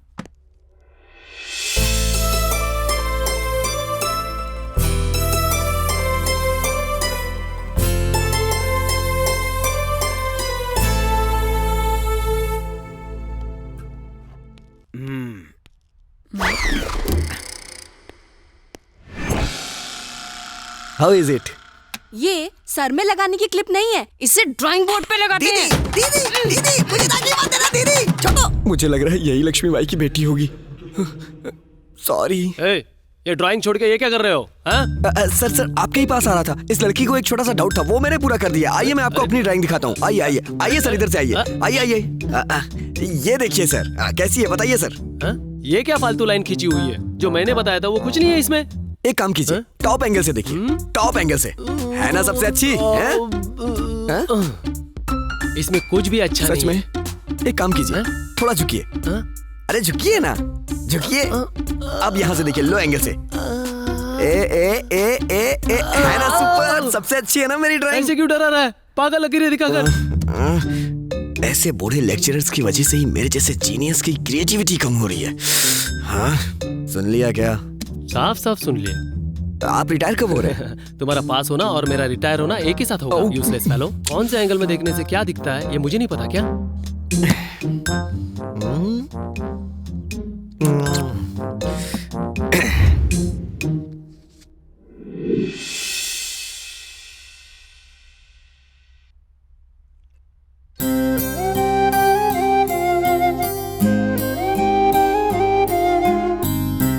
How is it? ये सर में लगाने की क्लिप नहीं है, इसे ड्राइंग बोर्ड पे लगाते हैं। दीदी, मुझे ताकि मत देना दीदी। छोड़ो। मुझे लग रहा है यही लक्ष्मी बाई की बेटी होगी। सॉरी। ये ड्राइंग छोड़ के ये क्या कर रहे हो? सर आपके ही पास आ रहा था। इस लड़की को एक छोटा सा डाउट था, वो मैंने पूरा कर दिया। आइए मैं आपको अपनी ड्राइंग दिखाता हूँ। आइए सर, इधर से आइए। ये देखिए सर, कैसी है बताइए सर। ये क्या फालतू लाइन खींची हुई है? जो मैंने बताया था वो कुछ नहीं है इसमें। एक काम कीजिए, टॉप एंगल से देखिए। टॉप एंगल से है ना सबसे अच्छी है? इसमें कुछ भी अच्छा सच नहीं में? एक काम कीजिए, थोड़ा झुकिए। अरे झुकिए ना, झुकिए। अब यहाँ से देखिए, लो एंगल से। है ना सुपर? सबसे अच्छी है ना मेरी ड्राइंग? ऐसे क्यों डरा रहा है? पागल लकीरें दिखाकर। ऐसे बूढ़े लेक्चरर्स की वजह से ही मेरे जैसे जीनियस की क्रिएटिविटी कम हो रही है। हाँ, सुन लिया क्या? साफ साफ सुन लिया। आप रिटायर कब हो रहे हैं? तुम्हारा पास होना और मेरा रिटायर होना एक ही साथ होगा। Useless fellow. कौन से एंगल में देखने से क्या दिखता है ये मुझे नहीं पता क्या?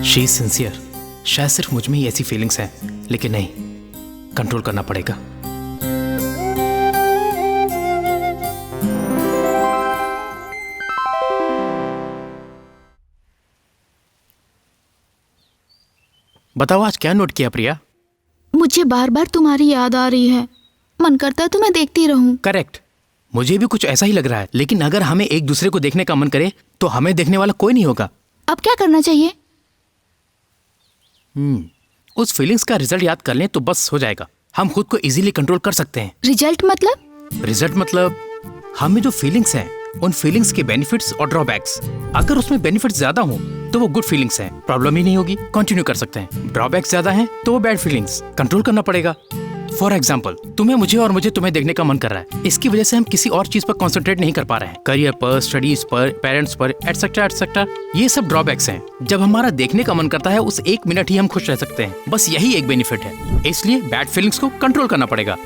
She is sincere. शायद सिर्फ मुझ में ही ऐसी फीलिंग्स हैं, लेकिन नहीं, कंट्रोल करना पड़ेगा। बताओ आज क्या नोट किया प्रिया? मुझे बार बार तुम्हारी याद आ रही है, मन करता है तुम्हें देखती रहूं। करेक्ट, मुझे भी कुछ ऐसा ही लग रहा है, लेकिन अगर हमें एक दूसरे को देखने का मन करे तो हमें देखने वाला कोई नहीं होगा। अब क्या करना चाहिए? उस फीलिंग्स का रिजल्ट याद कर लें तो बस हो जाएगा। हम खुद को इजीली कंट्रोल कर सकते हैं। रिजल्ट मतलब? रिजल्ट मतलब हमें जो फीलिंग्स हैं उन फीलिंग्स के बेनिफिट्स और ड्रॉबैक्स। अगर उसमें बेनिफिट्स ज्यादा हो तो वो गुड फीलिंग्स हैं, प्रॉब्लम ही नहीं होगी, कंटिन्यू कर सकते हैं। ड्रॉबैक्स ज्यादा हैं तो वो बैड फीलिंग्स, कंट्रोल करना पड़ेगा। फॉर एग्जाम्पल, तुम्हें मुझे और मुझे तुम्हें देखने का मन कर रहा है, इसकी वजह से हम किसी और चीज पर कॉन्सेंट्रेट नहीं कर पा रहे हैं, करियर पर, स्टडीज पर, पेरेंट्स पर, एटसेट्रा एटसेट्रा। ये सब ड्रॉबैक्स हैं। जब हमारा देखने का मन करता है उस एक मिनट ही हम खुश रह सकते हैं, बस यही एक बेनिफिट है। इसलिए बैड फीलिंग्स को कंट्रोल करना पड़ेगा।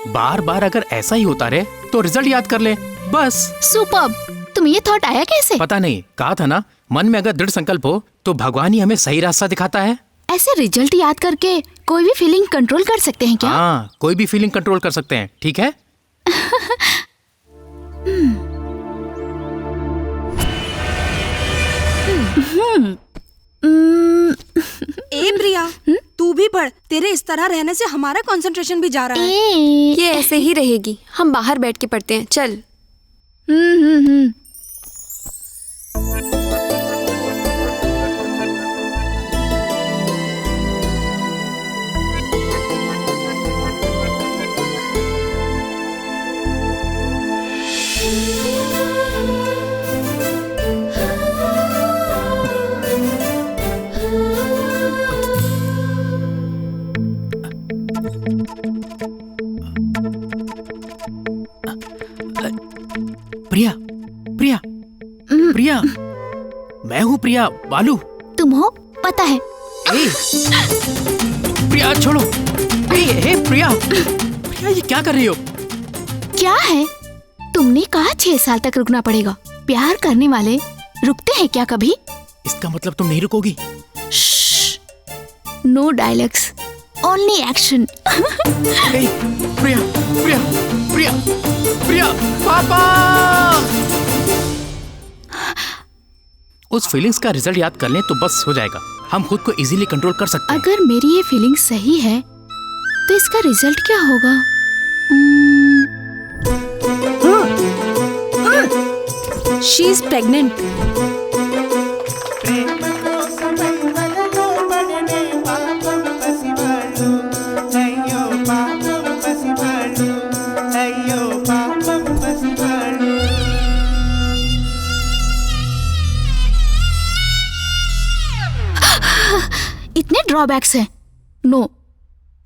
बार बार अगर ऐसा ही होता रहे तो रिजल्ट याद कर ले, बस। सुपर्ब! तुम्हें ये थॉट आया कैसे? पता नहीं, कहा था ना, मन में अगर दृढ़ संकल्प हो तो भगवान ही हमें सही रास्ता दिखाता है। ऐसे रिजल्ट याद करके कोई भी फीलिंग कंट्रोल कर सकते हैं क्या? हाँ, कोई भी फीलिंग कंट्रोल कर सकते हैं, ठीक है? ए प्रिया, तू भी पढ़। तेरे इस तरह रहने से हमारा कंसंट्रेशन भी जा रहा है। ये ऐसे ही रहेगी, हम बाहर बैठ के पढ़ते हैं, चल। प्रिया, प्रिया, प्रिया, मैं हूँ प्रिया, बालू। तुम हो? पता है। प्रिया छोड़ो। हे प्रिया, प्रिया ये क्या कर रही हो? क्या है? तुमने कहा 6 साल तक रुकना पड़ेगा। प्यार करने वाले रुकते हैं क्या कभी? इसका मतलब तुम नहीं रुकोगी? No dialogues, only action. Priya, Priya, Priya, Priya, पापा! उस फीलिंग्स का रिजल्ट याद कर लें तो बस हो जाएगा। हम खुद को इजीली कंट्रोल कर सकते हैं। अगर मेरी ये फीलिंग सही है तो इसका रिजल्ट क्या होगा? She is pregnant. इतने ड्रॉबैक्स हैं। No,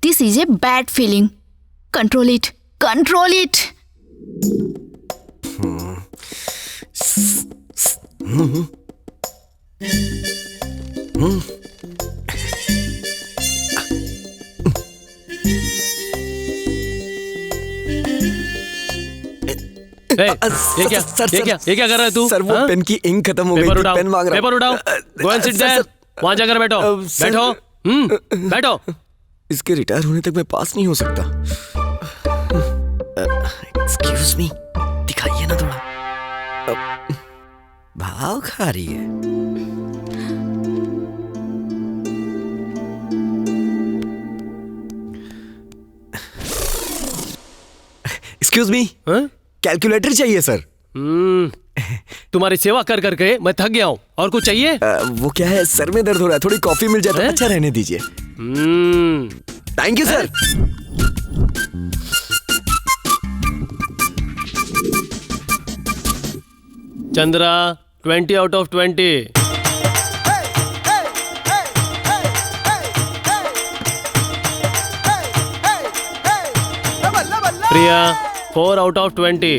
this is a bad feeling. Control it, control it. ये क्या कर रहा है तू? सर वो पेन की इंक खत्म हो गई थी, पेन मांग रहा। पेपर उठाओ, गो एंड सिट देयर। वहां जाकर बैठो, बैठो, बैठो। इसके रिटायर होने तक मैं पास नहीं हो सकता। एक्सक्यूज मी, दिखाइए ना थोड़ा। भाव खा रही है। एक्सक्यूज मी, कैलकुलेटर चाहिए सर। तुम्हारी सेवा कर करके मैं थक गया हूँ। और कुछ चाहिए? वो क्या है, सर में दर्द हो रहा है, थोड़ी कॉफी मिल जाए तो अच्छा रहने दीजिए। Thank you sir. Chandra, 20 out of 20। Priya, 4 out of 20।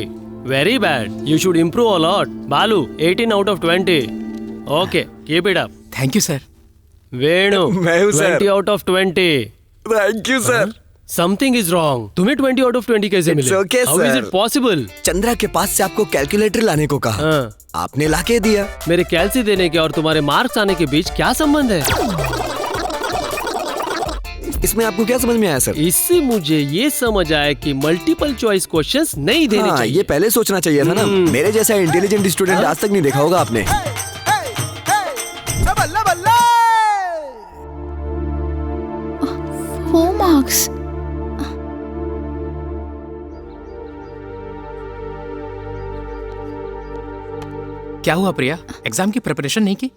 Very bad. You should improve a lot. Balu, 18 out of 20. Okay, keep it up. Thank you, sir. Venu, मैं हूँ, sir. 20 out of 20. Thank you, sir. Something is wrong. तुम्हें 20 आउट ऑफ 20 कैसे मिले? okay, How is sir. it possible? Chandra के पास से आपको कैलकुलेटर लाने को कहा। हाँ। आपने लाके दिया। मेरे कैलसी देने के और तुम्हारे मार्क्स आने के बीच क्या संबंध है? इसमें आपको क्या समझ में आया सर? इससे मुझे ये समझ आया कि मल्टीपल चॉइस क्वेश्चंस नहीं देने चाहिए। ये पहले सोचना चाहिए था ना। मेरे जैसा इंटेलिजेंट स्टूडेंट आज तक नहीं देखा होगा आपने। 4 मार्क्स। क्या हुआ प्रिया, एग्जाम की प्रिपरेशन नहीं की?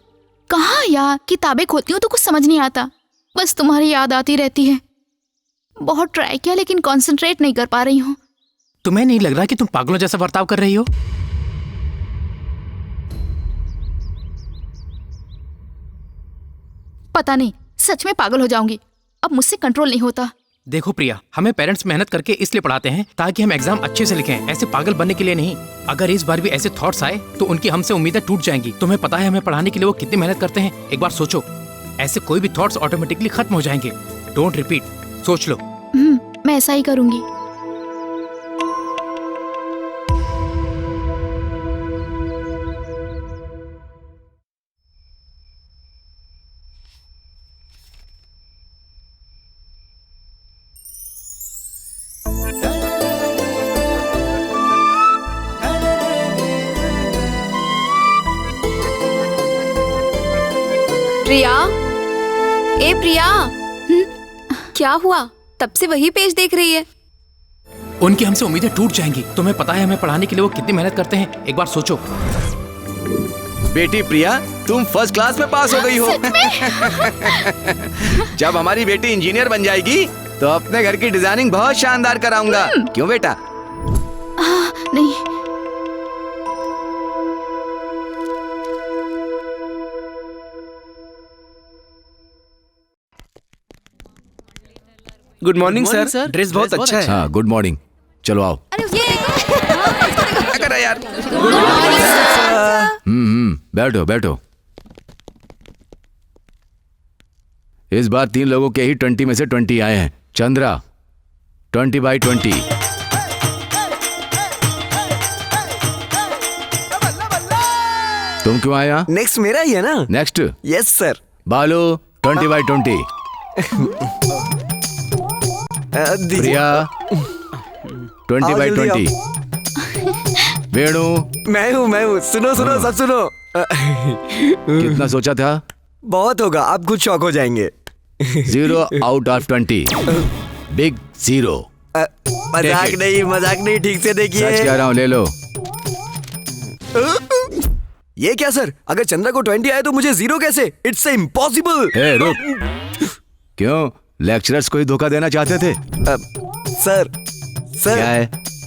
कहाँ यार, किताबें खोलती हूँ तो कुछ समझ नहीं आता, बस तुम्हारी याद आती रहती है। बहुत ट्राई किया लेकिन कंसंट्रेट नहीं कर पा रही हूँ। तुम्हें नहीं लग रहा कि तुम पागलों जैसा बर्ताव कर रही हो? पता नहीं, सच में पागल हो जाऊंगी, अब मुझसे कंट्रोल नहीं होता। देखो प्रिया, हमें पेरेंट्स मेहनत करके इसलिए पढ़ाते हैं ताकि हम एग्जाम अच्छे से लिखें, ऐसे पागल बनने के लिए नहीं। अगर इस बार भी ऐसे थॉट्स आए तो उनकी हमसे उम्मीदें टूट जाएंगी। तुम्हें पता है हमें पढ़ाने के लिए वो कितनी मेहनत करते हैं। एक बार सोचो, ऐसे कोई भी थॉट्स ऑटोमेटिकली खत्म हो जाएंगे। डोंट रिपीट, सोच लो। मैं ऐसा ही करूंगी। प्रिया, ए प्रिया, क्या हुआ? तब से वही पेज देख रही है। उनकी हमसे उम्मीदें टूट जाएंगी। तुम्हें पता है हमें पढ़ाने के लिए वो कितनी मेहनत करते हैं। एक बार सोचो। बेटी प्रिया, तुम फर्स्ट क्लास में पास हो गई हो। जब हमारी बेटी इंजीनियर बन जाएगी तो अपने घर की डिजाइनिंग बहुत शानदार कराऊंगा। क्यों बेटा? नहीं। Good morning sir. ड्रेस बहुत अच्छा है। हाँ, गुड मॉर्निंग। चलो आओ। यार। बैठो बैठो। इस बार 3 लोगों के ही 20 में से 20 आए हैं। चंद्रा 20/20। तुम क्यों आए यहाँ? नेक्स्ट मेरा ही है ना? नेक्स्ट? Yes sir. बालू 20/20। प्रिया 20/20। वेणु मैं हूँ। सुनो सब सुनो। कितना सोचा था? बहुत होगा, आप खुद शॉक हो जाएंगे। 0 आउट ऑफ 20। बिग 0। मजाक नहीं, ठीक से देखिए। सच कह रहा हूँ, ले लो। ये क्या सर? अगर चंद्रा को 20 आए तो मुझे 0 कैसे? It's impossible. रुक। क्यों, लेक्चरर्स को ही धोखा देना चाहते थे? सर क्या है?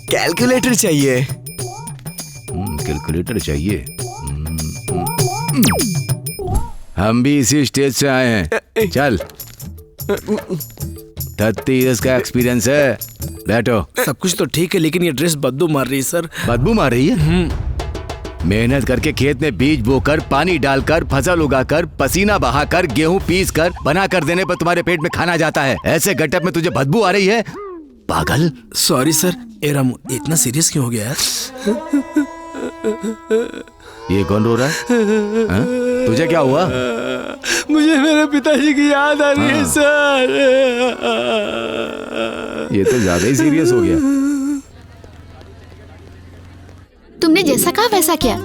कैलकुलेटर चाहिए। कैलकुलेटर चाहिए? हम भी इसी स्टेज से आए हैं। चल, 30 इयर्स का एक्सपीरियंस है। बैठो। सब कुछ तो ठीक है लेकिन ये ड्रेस बदबू मार रही है सर। बदबू मार रही है? मेहनत करके खेत में बीज बोकर, पानी डालकर, फसल उगाकर, पसीना बहाकर, गेहूं पीस कर बना कर देने पर तुम्हारे पेट में खाना जाता है। ऐसे गटअप में तुझे बदबू आ रही है? पागल। Sorry sir. एराम इतना सीरियस क्यों हो गया यार? ये कौन रो रहा है? हाँ? तुझे क्या हुआ? मुझे मेरे पिताजी की याद आ रही है सर। ये तो ज्यादा ही सीरियस हो गया। तुमने जैसा कहा वैसा किया।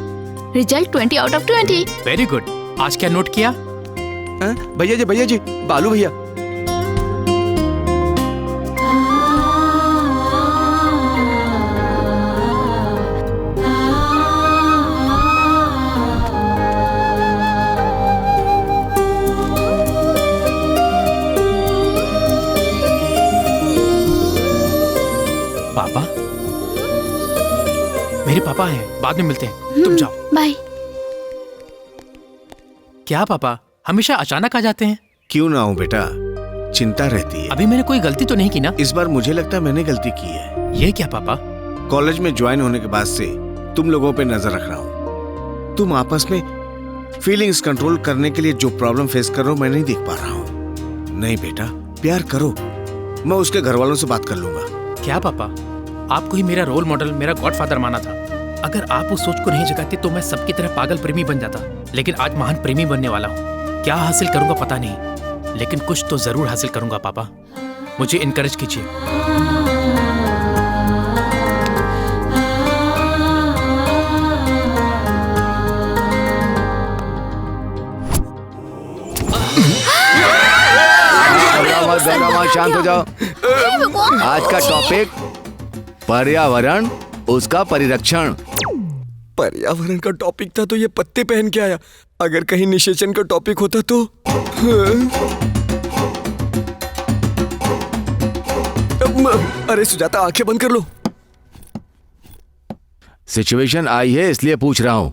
Result 20 out of 20। Very good. आज क्या नोट किया? भैया जी, बालू भैया। पापा? मेरे पापा हैं, बाद में मिलते हैं। तुम जाओ। बाय। क्या पापा हमेशा अचानक आ जाते हैं? क्यों ना हूँ बेटा, चिंता रहती है। अभी मैंने कोई गलती तो नहीं की ना? इस बार मुझे लगता है मैंने गलती की है। ये क्या पापा? कॉलेज में ज्वाइन होने के बाद से तुम लोगों पे नजर रख रहा हूँ। तुम आपस में फीलिंग्स कंट्रोल करने के लिए जो प्रॉब्लम फेस कर रहे हो मैं नहीं देख पा रहा हूँ। नहीं बेटा, प्यार करो, मैं उसके घर वालों से बात कर लूंगा। क्या पापा, आपको ही मेरा रोल मॉडल, मेरा गॉडफादर माना था। अगर आप उस सोच को नहीं जगाते तो मैं सबकी तरह पागल प्रेमी बन जाता। लेकिन आज महान प्रेमी बनने वाला हूँ। क्या हासिल करूंगा पता नहीं, लेकिन कुछ तो जरूर हासिल करूंगा। पापा, मुझे इनकरेज कीजिए। शांत हो जाओ। आज का टॉपिक पर्यावरण, उसका परिरक्षण। पर्यावरण का टॉपिक था तो ये पत्ते पहन के आया। अगर कहीं निषेचन का टॉपिक होता तो अरे सुजाता, आंखें बंद कर लो। सिचुएशन आई है इसलिए पूछ रहा हूं,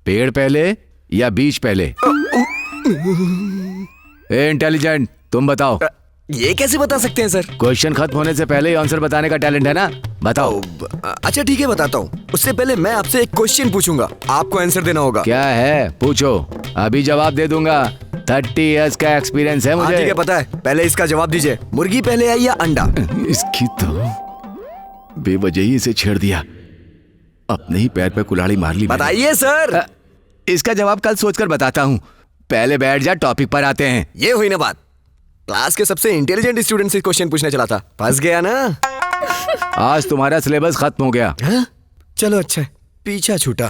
पेड़ पहले या बीज पहले? ए इंटेलिजेंट, तुम बताओ। ये कैसे बता सकते हैं सर? क्वेश्चन खत्म होने से पहले ही आंसर बताने का टैलेंट है ना, बताओ। अच्छा ठीक है, बताता हूँ। उससे पहले मैं आपसे एक क्वेश्चन पूछूंगा, आपको आंसर देना होगा। क्या है, पूछो, अभी जवाब दे दूंगा। 30 इयर्स का एक्सपीरियंस है मुझे। ठीक है, पता है। पहले इसका जवाब दीजिए, मुर्गी पहले आई या अंडा? इसकी तो बेवजह ही इसे छेड़ दिया, अपने ही पैर पे कुल्हाड़ी मार ली। बताइए सर। इसका जवाब कल सोचकर बताता हूँ, पहले बैठ जा, टॉपिक पर आते हैं। ये हुई ना बात। क्लास के सबसे इंटेलिजेंट स्टूडेंट से क्वेश्चन पूछने चला था, फंस गया ना। आज तुम्हारा सिलेबस खत्म हो गया। चलो अच्छा, पीछा छूटा।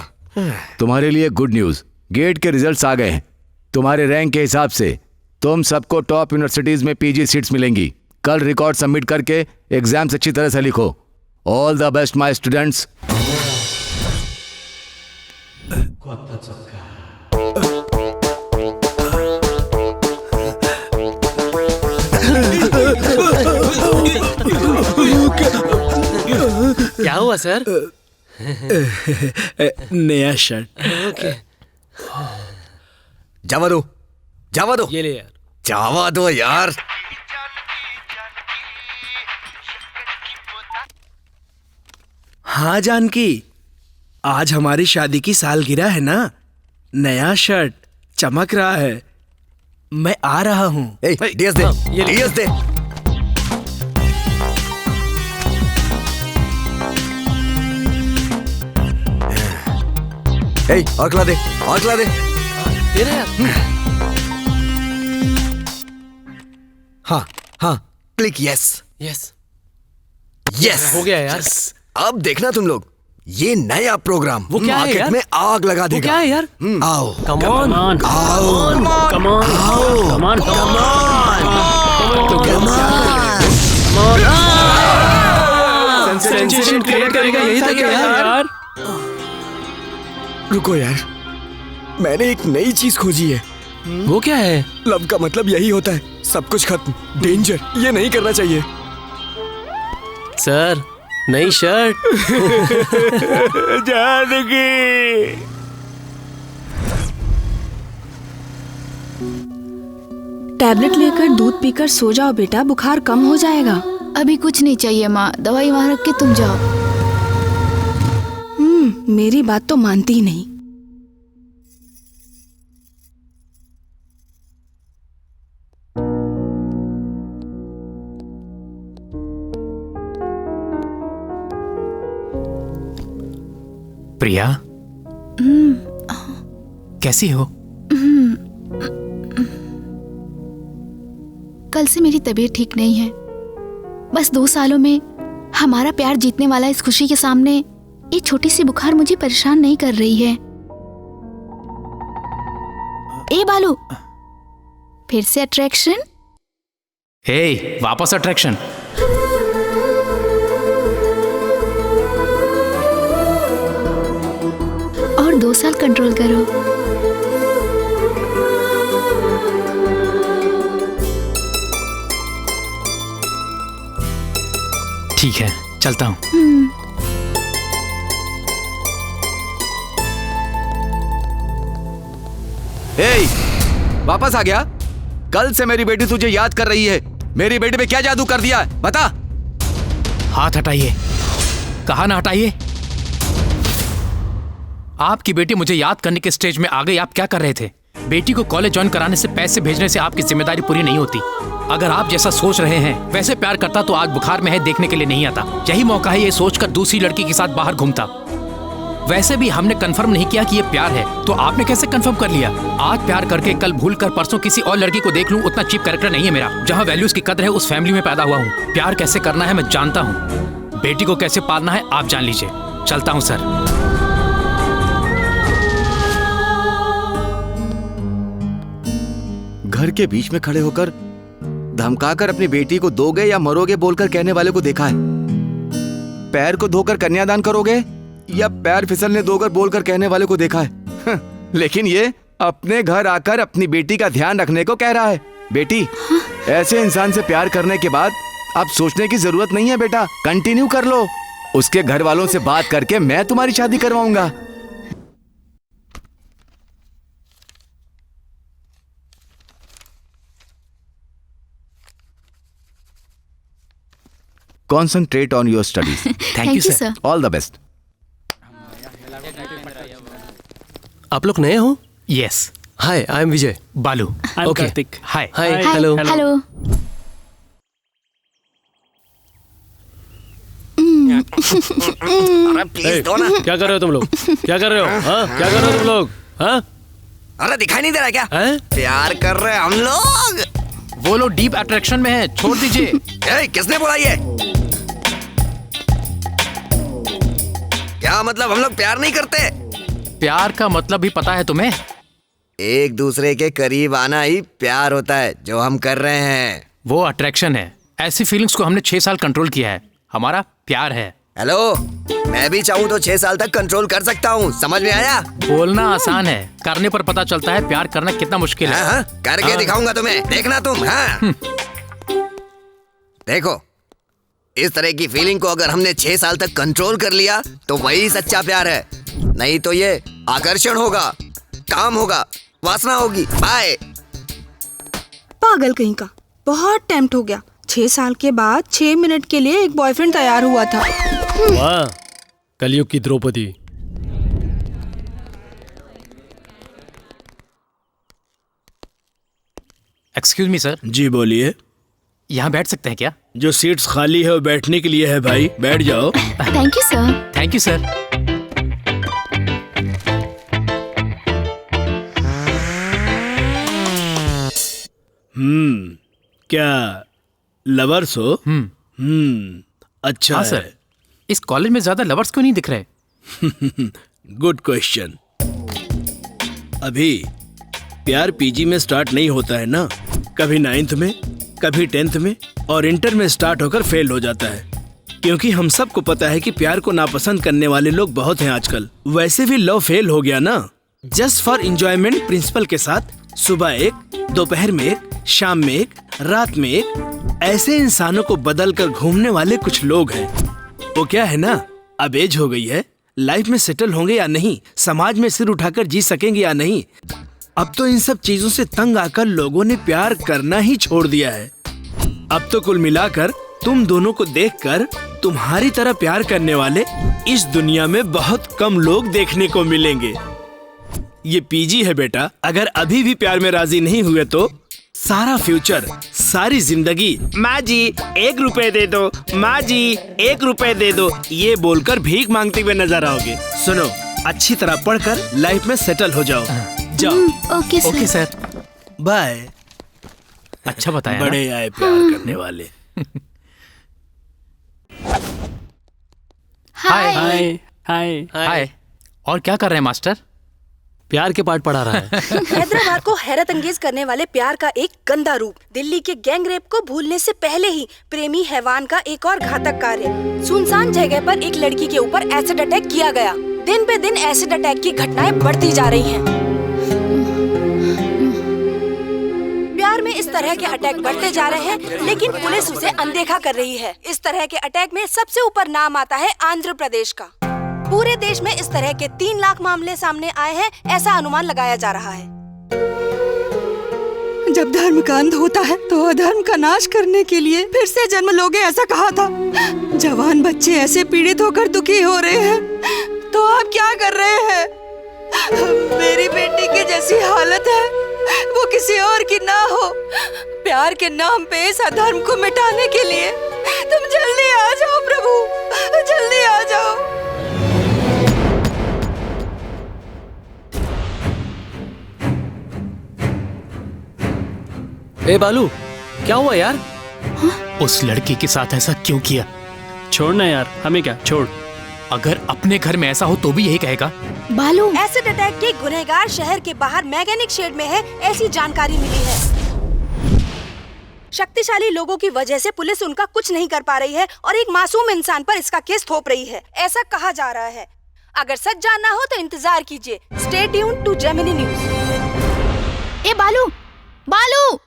तुम्हारे लिए गुड न्यूज, गेट के रिजल्ट्स आ गए हैं। तुम्हारे रैंक के हिसाब से तुम सबको टॉप यूनिवर्सिटीज में पीजी सीट्स मिलेंगी। कल रिकॉर्ड सबमिट करके एग्जाम्स अच्छी तरह से लिखो। All the best my students. क्या हुआ सर? नया शर्ट। ओके। जावा दो, जावा दो। ये ले यार। जावा दो यार। हाँ जानकी, आज हमारी शादी की सालगिरह है ना। नया शर्ट चमक रहा है। मैं आ रहा हूँ। डीएस दे, डीएस दे। और खिला दे, और खिला दे। दे रहे यार। हाँ हाँ, क्लिक यस। यस यस हो गया यार। अब देखना तुम लोग, ये नया प्रोग्राम वो क्या है मार्केट यार? में आग लगा देगा। वो क्या है यार? आओ, कम ऑन, आओ, come on, come on, sensation create करेगा, यही था क्या यार? रुको यार, मैंने एक नई चीज खोजी है। वो क्या है? लव का मतलब यही होता है, सब कुछ खत्म, डेंजर। ये नहीं करना चाहिए सर। नई शर्ट। जानकी। टैबलेट लेकर दूध पीकर सो जाओ बेटा, बुखार कम हो जाएगा। अभी कुछ नहीं चाहिए माँ, दवाई वहाँ रख के तुम जाओ। मेरी बात तो मानती ही नहीं। प्रिया, कैसी हो? कल से मेरी तबीयत ठीक नहीं है। बस 2 सालों में हमारा प्यार जीतने वाला इस खुशी के सामने ये छोटी सी बुखार मुझे परेशान नहीं कर रही है। ए बालू, फिर से अट्रैक्शन? हे, वापस अट्रैक्शन? और 2 साल कंट्रोल करो। ठीक है, चलता हूँ। वापस आ गया? कल से मेरी बेटी तुझे याद कर रही है। मेरी बेटी पे क्या जादू कर दिया है, बता। हाथ हटाइए। कहा ना हटाइए। आपकी बेटी मुझे याद करने के स्टेज में आ गई। आप क्या कर रहे थे? बेटी को कॉलेज ज्वाइन कराने से, पैसे भेजने से आपकी जिम्मेदारी पूरी नहीं होती। अगर आप जैसा सोच रहे हैं वैसे प्यार करता तो आज बुखार में है देखने के लिए नहीं आता। यही मौका है ये सोचकर दूसरी लड़की के साथ बाहर घूमता। वैसे भी हमने कंफर्म नहीं किया कि ये प्यार है, तो आपने कैसे कंफर्म कर लिया? आज प्यार करके कल भूल कर परसों किसी और लड़की को देख लूं, उतना चीप कैरेक्टर नहीं है मेरा। जहाँ वैल्यूज की कदर है उस फैमिली में पैदा हुआ हूँ। प्यार कैसे करना है मैं जानता हूँ, बेटी को कैसे पालना है आप जान लीजिए। चलता हूँ सर। घर के बीच में खड़े होकर धमकाकर अपनी बेटी को दोगे या मरोगे बोलकर कहने वाले को देखा है। पैर को धोकर कन्यादान करोगे या पैर फिसलने दोगर बोलकर कहने वाले को देखा है। लेकिन ये अपने घर आकर अपनी बेटी का ध्यान रखने को कह रहा है। बेटी, ऐसे इंसान से प्यार करने के बाद अब सोचने की जरूरत नहीं है बेटा, कंटिन्यू कर लो। उसके घर वालों से बात करके मैं तुम्हारी शादी करवाऊंगा। Concentrate on your studies. Thank you, sir. All the best. आप लोग नए हो? Yes. हाय, आई एम विजय। बालू। I'm Kartik. Hi. Hi, hello. Hello. अरे प्लीज दो ना। क्या कर रहे हो तुम लोग? क्या कर रहे हो? हाँ? क्या कर रहे हो तुम लोग? हाँ? अरे दिखाई नहीं दे रहा क्या? हैं? प्यार कर रहे हैं हम लोग। वो लोग डीप अट्रैक्शन में है, छोड़ दीजिए। किसने बोला ये? क्या मतलब हम लोग प्यार नहीं करते? प्यार का मतलब भी पता है तुम्हें? एक दूसरे के करीब आना ही प्यार होता है, जो हम कर रहे हैं। वो अट्रैक्शन है। ऐसी फीलिंग्स को हमने 6 साल कंट्रोल किया है। हमारा प्यार है। हेलो, मैं भी चाहूँ तो 6 साल तक कंट्रोल कर सकता हूँ, समझ में आया? बोलना आसान है, करने पर पता चलता है प्यार करना कितना मुश्किल है। हाँ, करके दिखाऊंगा तुम्हें, देखना तुम। हाँ देखो, इस तरह की फीलिंग को अगर हमने 6 साल तक कंट्रोल कर लिया तो वही सच्चा प्यार है। नहीं तो ये आकर्षण होगा, काम होगा, वासना होगी। बाय। पागल कहीं का, बहुत टेम्प्ट हो गया। 6 साल के बाद 6 मिनट के लिए एक बॉयफ्रेंड तैयार हुआ था। वाह, कलयुग की द्रौपदी। Excuse me sir. जी बोलिए। यहाँ बैठ सकते हैं क्या? जो सीट्स खाली है वो बैठने के लिए है भाई, बैठ जाओ। Thank you sir. Thank you sir. क्या लवर्स हो? अच्छा हाँ है। सर। इस कॉलेज में ज्यादा लवर्स क्यों नहीं दिख रहे? Good question. अभी प्यार पीजी में स्टार्ट नहीं होता है ना, कभी 9th में, कभी 10th में और इंटर में स्टार्ट होकर फेल हो जाता है। क्योंकि हम सबको पता है कि प्यार को नापसंद करने वाले लोग बहुत हैं आजकल। वैसे भी लव फेल हो गया ना, जस्ट फॉर एंजॉयमेंट प्रिंसिपल के साथ सुबह एक, दोपहर में एक, शाम में एक, रात में एक, ऐसे इंसानों को बदल कर घूमने वाले कुछ लोग हैं। वो क्या है ना, अब एज हो गई है, लाइफ में सेटल होंगे या नहीं, समाज में सिर उठाकर जी सकेंगे या नहीं, अब तो इन सब चीजों से तंग आकर लोगों ने प्यार करना ही छोड़ दिया है। अब तो कुल मिलाकर तुम दोनों को देखकर तुम्हारी तरह प्यार करने वाले इस दुनिया में बहुत कम लोग देखने को मिलेंगे। ये पीजी है बेटा, अगर अभी भी प्यार में राजी नहीं हुए तो सारा फ्यूचर, सारी जिंदगी माँ जी 1 रुपए दे दो, माँ जी 1 रुपए दे दो, ये बोलकर भीख मांगते हुए नजर आओगे। सुनो, अच्छी तरह पढ़कर लाइफ में सेटल हो जाओ। जाओ। Okay sir. बाय। अच्छा बताया। बड़े आए प्यार करने वाले। हाय हाय हाय हाय। और क्या कर रहे हैं मास्टर? प्यार के पाठ पढ़ा रहा है। हैदराबाद को हैरत अंगेज करने वाले प्यार का एक गंदा रूप। दिल्ली के गैंग रेप को भूलने से पहले ही प्रेमी हैवान का एक और घातक कार्य। सुनसान जगह पर एक लड़की के ऊपर एसिड अटैक किया गया। दिन पे दिन एसिड अटैक की घटनाएं बढ़ती जा रही हैं। प्यार में इस तरह के अटैक बढ़ते जा रहे हैं, लेकिन पुलिस उसे अनदेखा कर रही है। इस तरह के अटैक में सबसे ऊपर नाम आता है आंध्र प्रदेश का। पूरे देश में इस तरह के 3 लाख मामले सामने आए हैं, ऐसा अनुमान लगाया जा रहा है। जब धर्म का अंत होता है तो अधर्म का नाश करने के लिए फिर से जन्म लोगे, ऐसा कहा था। जवान बच्चे ऐसे पीड़ित होकर दुखी हो रहे हैं, तो आप क्या कर रहे हैं? मेरी बेटी की जैसी हालत है वो किसी किसी और की ना हो। प्यार के नाम पे इस अधर्म को मिटाने के लिए तुम जल्दी आ जाओ प्रभु, जल्दी आ जाओ। ए बालू, क्या हुआ यार? उस लड़की के साथ ऐसा क्यों किया? छोड़ना यार, हमें क्या, छोड़। अगर अपने घर में ऐसा हो तो भी यही कहेगा। बालू, एसिड अटैक के गुनहगार शहर के बाहर मैकेनिक शेड में है, ऐसी जानकारी मिली है। शक्तिशाली लोगों की वजह से पुलिस उनका कुछ नहीं कर पा रही है और एक मासूम इंसान पर इसका केस थोप रही है, ऐसा कहा जा रहा है। अगर सच जानना हो तो इंतजार कीजिए। Stay tuned to Gemini News. ए बालू, बालू!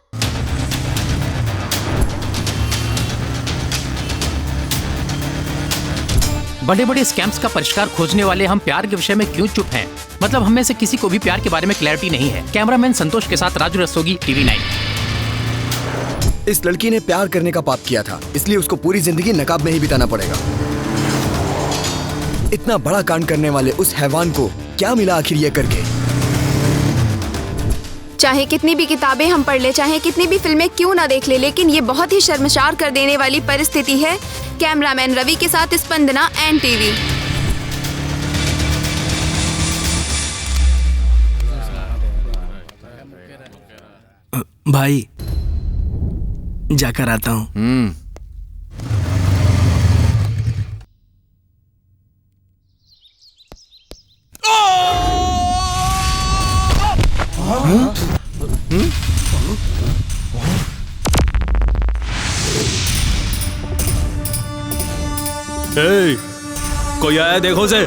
बड़े बड़े स्कैम्स का परिष्कार खोजने वाले हम प्यार के विषय में क्यों चुप हैं? मतलब हम में से किसी को भी प्यार के बारे में क्लैरिटी नहीं है। कैमरामैन संतोष के साथ राजू रस्तोगी, टीवी 9। इस लड़की ने प्यार करने का पाप किया था, इसलिए उसको पूरी जिंदगी नकाब में ही बिताना पड़ेगा। इतना बड़ा कांड करने वाले उस हैवान को क्या मिला आखिर ये करके? चाहे कितनी भी किताबें हम पढ़ ले, चाहे कितनी भी फिल्में क्यों ना देख ले, लेकिन ये बहुत ही शर्मसार कर देने वाली परिस्थिति है। कैमरामैन रवि के साथ स्पंदना, NTV। भाई जाकर आता हूँ। ए, कोई आया देखो से।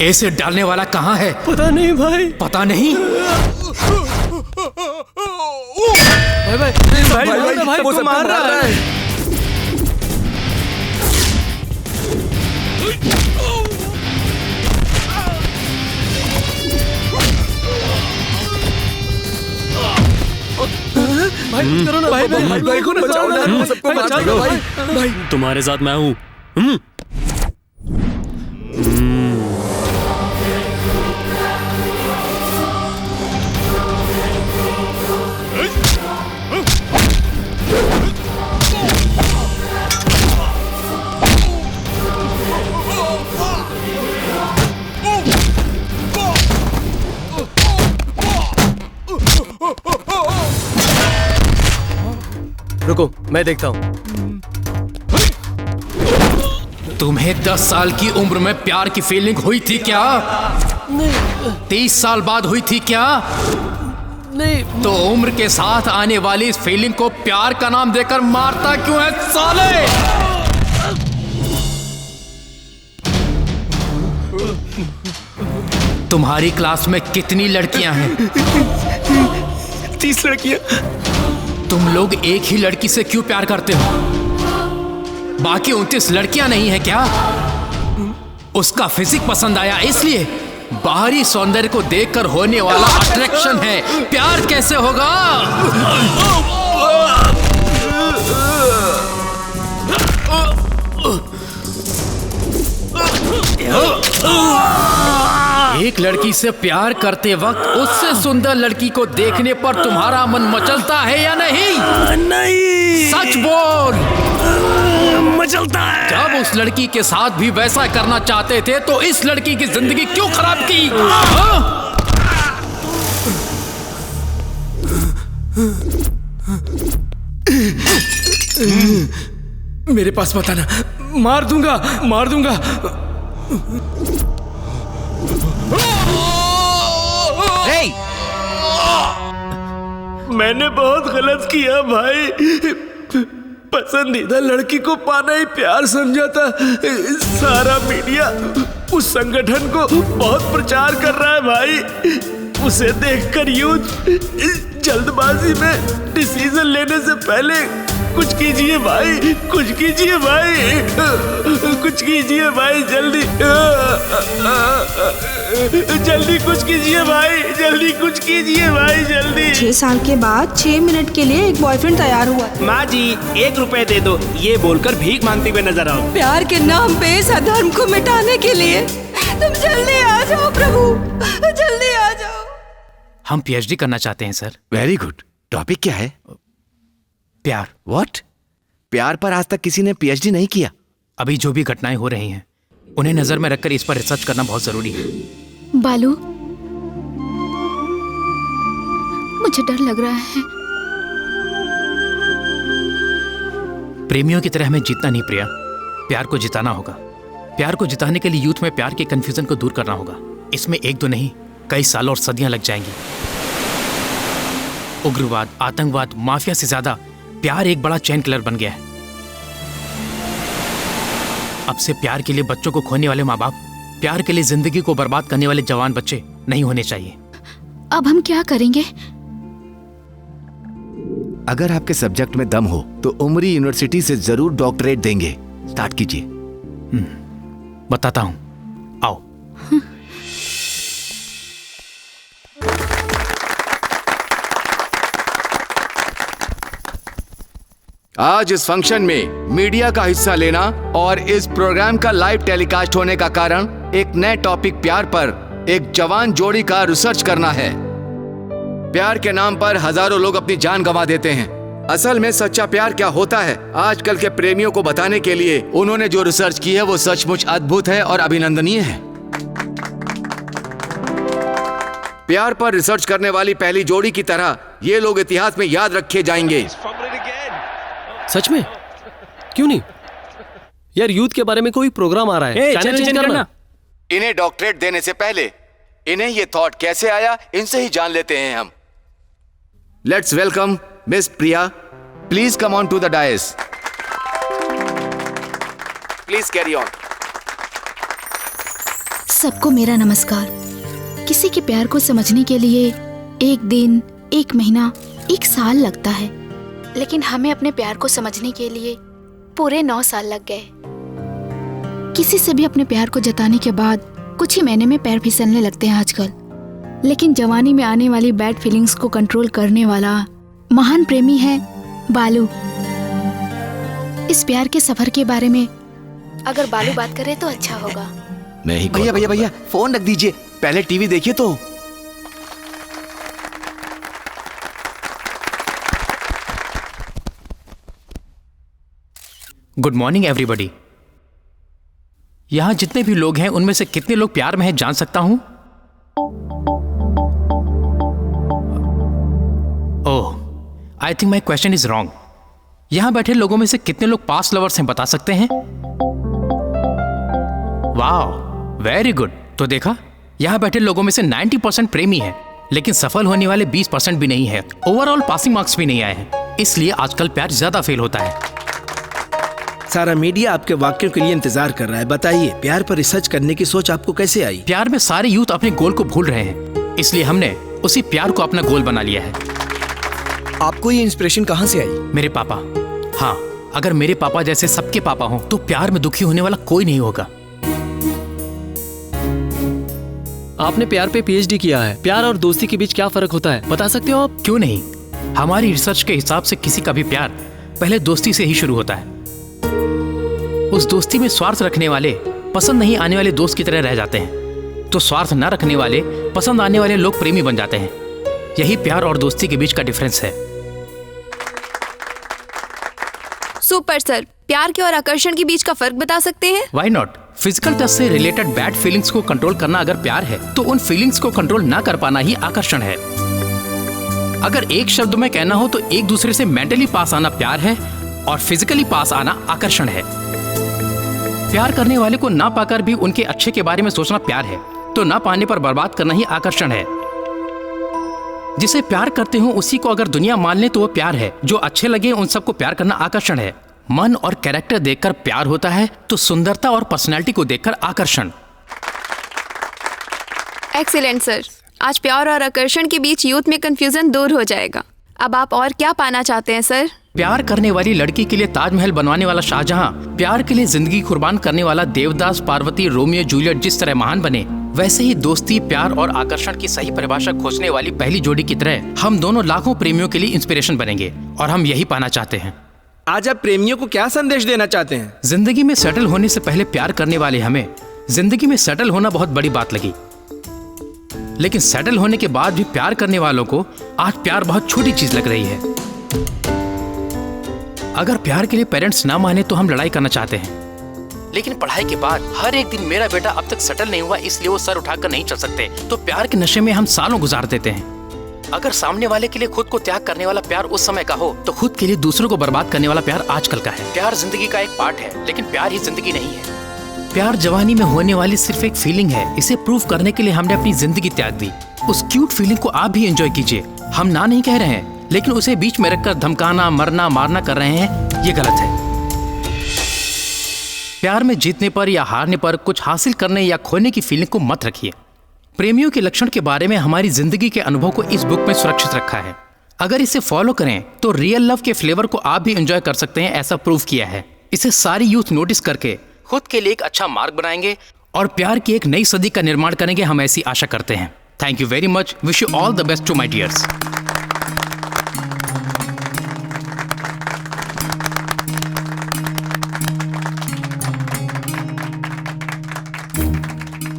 ऐसे डालने वाला कहाँ है? पता नहीं भाई। पता नहीं? भाई वो सब मार रहा है। भाई करो ना, भाई को बचाओ ना, वो सबको मार देगा भाई। तुम्हारे साथ मैं हूँ। रुको, मैं देखता हूँ। तुम्हें 10 साल की उम्र में प्यार की फीलिंग हुई थी क्या? नहीं। 30 साल बाद हुई थी क्या? नहीं। तो उम्र के साथ आने वाली इस फीलिंग को प्यार का नाम देकर मारता क्यों है साले? तुम्हारी क्लास में कितनी लड़कियां हैं? 30 लड़कियां। तुम लोग एक ही लड़की से क्यों प्यार करते हो? बाकी 29 लड़कियां नहीं है क्या? उसका फिजिक पसंद आया इसलिए? बाहरी सौंदर्य को देखकर होने वाला अट्रैक्शन है, प्यार कैसे होगा? एक लड़की से प्यार करते वक्त उससे सुंदर लड़की को देखने पर तुम्हारा मन मचलता है या नहीं? नहीं। सच बोल। मचलता है। जब उस लड़की के साथ भी वैसा करना चाहते थे तो इस लड़की की जिंदगी क्यों खराब की? मेरे पास बताना, मार दूंगा, मार दूंगा। hey! मैंने बहुत गलत किया भाई। पसंदीदा लड़की को पाना ही प्यार समझा था। सारा मीडिया उस संगठन को बहुत प्रचार कर रहा है भाई। उसे देखकर यूथ जल्दबाजी में डिसीजन लेने से पहले कुछ कीजिए भाई, कुछ कीजिए भाई, कुछ कीजिए भाई, जल्दी जल्दी कुछ कीजिए भाई, जल्दी कुछ कीजिए भाई, जल्दी। 6 साल के बाद 6 मिनट के लिए एक बॉयफ्रेंड तैयार हुआ। माँ जी 1 रुपए दे दो, ये बोलकर भीख मांगते हुए नजर आओ। प्यार के नाम पे इस अधर्म को मिटाने के लिए तुम जल्दी आ जाओ प्रभु, जल्दी आ जाओ। हम पीएचडी करना चाहते हैं सर। Very good. टॉपिक क्या है? प्यार। व्हाट? प्यार पर आज तक किसी ने पीएचडी नहीं किया? अभी जो भी घटनाएं हो रही हैं उन्हें नजर में रखकर इस पर रिसर्च करना बहुत जरूरी है। बालू, मुझे डर लग रहा है। प्रेमियों की तरह हमें जीतना नहीं प्रिया, प्यार को जिताना होगा। प्यार को जिताने के लिए यूथ में प्यार के कंफ्यूजन को दूर करना होगा। इसमें 1-2 नहीं, कई साल और सदियां लग जाएंगी। उग्रवाद, आतंकवाद, माफिया से ज्यादा प्यार एक बड़ा चेन किलर बन गया है। अब से प्यार के लिए बच्चों को खोने वाले माँ बाप, प्यार के लिए जिंदगी को बर्बाद करने वाले जवान बच्चे नहीं होने चाहिए। अब हम क्या करेंगे? अगर आपके सब्जेक्ट में दम हो तो उमरी यूनिवर्सिटी से जरूर डॉक्टरेट देंगे। स्टार्ट कीजिए। बताता हूं, आओ। आज इस फंक्शन में मीडिया का हिस्सा लेना और इस प्रोग्राम का लाइव टेलीकास्ट होने का कारण एक नए टॉपिक प्यार पर एक जवान जोड़ी का रिसर्च करना है। प्यार के नाम पर हजारों लोग अपनी जान गंवा देते हैं। असल में सच्चा प्यार क्या होता है, आजकल के प्रेमियों को बताने के लिए उन्होंने जो रिसर्च की है वो सचमुच अद्भुत है और अभिनंदनीय है। प्यार पर रिसर्च करने वाली पहली जोड़ी की तरह ये लोग इतिहास में याद रखे जाएंगे। सच में? क्यों नहीं यार, यूथ के बारे में कोई प्रोग्राम आ रहा है, चैनल चेंज करना। इन्हें डॉक्टरेट देने से पहले इन्हें ये थॉट कैसे आया, इनसे ही जान लेते हैं हम। Let's welcome miss Priya. Please come on to the dais. Please carry on. सबको मेरा नमस्कार। किसी के प्यार को समझने के लिए 1 दिन, 1 महीना, 1 साल लगता है, लेकिन हमें अपने प्यार को समझने के लिए पूरे 9 साल लग गए। किसी से भी अपने प्यार को जताने के बाद कुछ ही महीने में पैर फिसलने लगते हैं आजकल। लेकिन जवानी में आने वाली बैड फीलिंग्स को कंट्रोल करने वाला महान प्रेमी है बालू। इस प्यार के सफर के बारे में अगर बालू बात करे तो अच्छा होगा। नहीं भैया फोन रख दीजिए, पहले टीवी देखिए तो। Good morning everybody. यहां जितने भी लोग हैं उनमें से कितने लोग प्यार में हैं जान सकता हूं? Oh, I think my question is wrong. यहां बैठे लोगों में से कितने लोग पास्ट लवर्स हैं बता सकते हैं? वाह, वेरी गुड। तो देखा, यहां बैठे लोगों में से 90% प्रेमी हैं, लेकिन सफल होने वाले 20% भी नहीं है। ओवरऑल पासिंग मार्क्स भी नहीं आए हैं, इसलिए आजकल प्यार ज्यादा फेल होता है। सारा मीडिया आपके वाक्यों के लिए इंतजार कर रहा है। बताइए, प्यार पर रिसर्च करने की सोच आपको कैसे आई? प्यार में सारे यूथ अपने गोल को भूल रहे हैं, इसलिए हमने उसी प्यार को अपना गोल बना लिया है। आपको ये इंस्पिरेशन कहाँ से आई? मेरे पापा। हाँ, अगर मेरे पापा जैसे सबके पापा हों तो प्यार में दुखी होने वाला कोई नहीं होगा। आपने प्यार पे पीएचडी किया है, प्यार और दोस्ती के बीच क्या फर्क होता है बता सकते हो आप? क्यों नहीं, हमारी रिसर्च के हिसाब से किसी का भी प्यार पहले दोस्ती से ही शुरू होता है। उस दोस्ती में स्वार्थ रखने वाले पसंद नहीं आने वाले दोस्त की तरह रह जाते हैं, तो स्वार्थ न रखने वाले पसंद आने वाले लोग प्रेमी बन जाते हैं। यही प्यार और दोस्ती के बीच का डिफरेंस है। सुपर सर, प्यार के और आकर्षण के बीच का फर्क बता सकते हैं? Why not. फिजिकल टच से रिलेटेड बैड फीलिंग्स को कंट्रोल करना अगर प्यार है, तो उन फीलिंग्स को कंट्रोल ना कर पाना ही आकर्षण है। अगर एक शब्द में कहना हो तो एक दूसरे से मेंटली पास आना प्यार है और फिजिकली पास आना आकर्षण है। प्यार करने वाले को ना पाकर भी उनके अच्छे के बारे में सोचना प्यार है, तो ना पाने पर बर्बाद करना ही आकर्षण है। जिसे प्यार करते हो उसी को अगर दुनिया मान ले तो वो प्यार है। जो अच्छे लगे उन सबको प्यार करना आकर्षण है। मन और कैरेक्टर देखकर प्यार होता है, तो सुंदरता और पर्सनैलिटी को देखकर आकर्षण। एक्सीलेंट सर, आज प्यार और आकर्षण के बीच यूथ में कंफ्यूजन दूर हो जाएगा। अब आप और क्या पाना चाहते हैं सर? प्यार करने वाली लड़की के लिए ताजमहल बनवाने वाला शाहजहां, प्यार के लिए जिंदगी कुर्बान करने वाला देवदास, पार्वती, रोमियो जूलियट जिस तरह महान बने, वैसे ही दोस्ती, प्यार और आकर्षण की सही परिभाषा खोजने वाली पहली जोड़ी की तरह हम दोनों लाखों प्रेमियों के लिए इंस्पिरेशन बनेंगे। और हम यही पाना चाहते हैं। आज आप प्रेमियों को क्या संदेश देना चाहते हैं? जिंदगी में सेटल होने से पहले प्यार करने वाले हमें जिंदगी में सेटल होना बहुत बड़ी बात लगी, लेकिन सेटल होने के बाद भी प्यार करने वालों को आज प्यार बहुत छोटी चीज लग रही है। अगर प्यार के लिए पेरेंट्स ना माने तो हम लड़ाई करना चाहते हैं, लेकिन पढ़ाई के बाद हर एक दिन मेरा बेटा अब तक सेटल नहीं हुआ इसलिए वो सर उठाकर नहीं चल सकते, तो प्यार के नशे में हम सालों गुजार देते हैं। अगर सामने वाले के लिए खुद को त्याग करने वाला प्यार उस समय का हो, तो खुद के लिए दूसरों को बर्बाद करने वाला प्यार आजकल का है। प्यार जिंदगी का एक पार्ट है, लेकिन प्यार ही जिंदगी नहीं है। प्यार जवानी में होने वाली सिर्फ एक फीलिंग है। इसे प्रूव करने के लिए हमने अपनी जिंदगी त्याग दी। उस क्यूट फीलिंग को आप भी एंजॉय कीजिए। हम ना नहीं कह रहे हैं, लेकिन उसे बीच में रखकर धमकाना, मरना, मारना कर रहे हैं, ये गलत है। प्यार में जीतने पर या हारने पर, कुछ हासिल करने या खोने की फीलिंग को मत रखिए। प्रेमियों के लक्षण के बारे में हमारी जिंदगी के अनुभव को इस बुक में सुरक्षित रखा है। अगर इसे फॉलो करें तो रियल लव के फ्लेवर को आप भी एंजॉय कर सकते हैं, ऐसा प्रूव किया है। इसे सारी यूथ नोटिस करके खुद के लिए एक अच्छा मार्ग बनाएंगे और प्यार की एक नई सदी का निर्माण करेंगे, हम ऐसी आशा करते हैं। Thank you very much. Wish you all the best to my dears.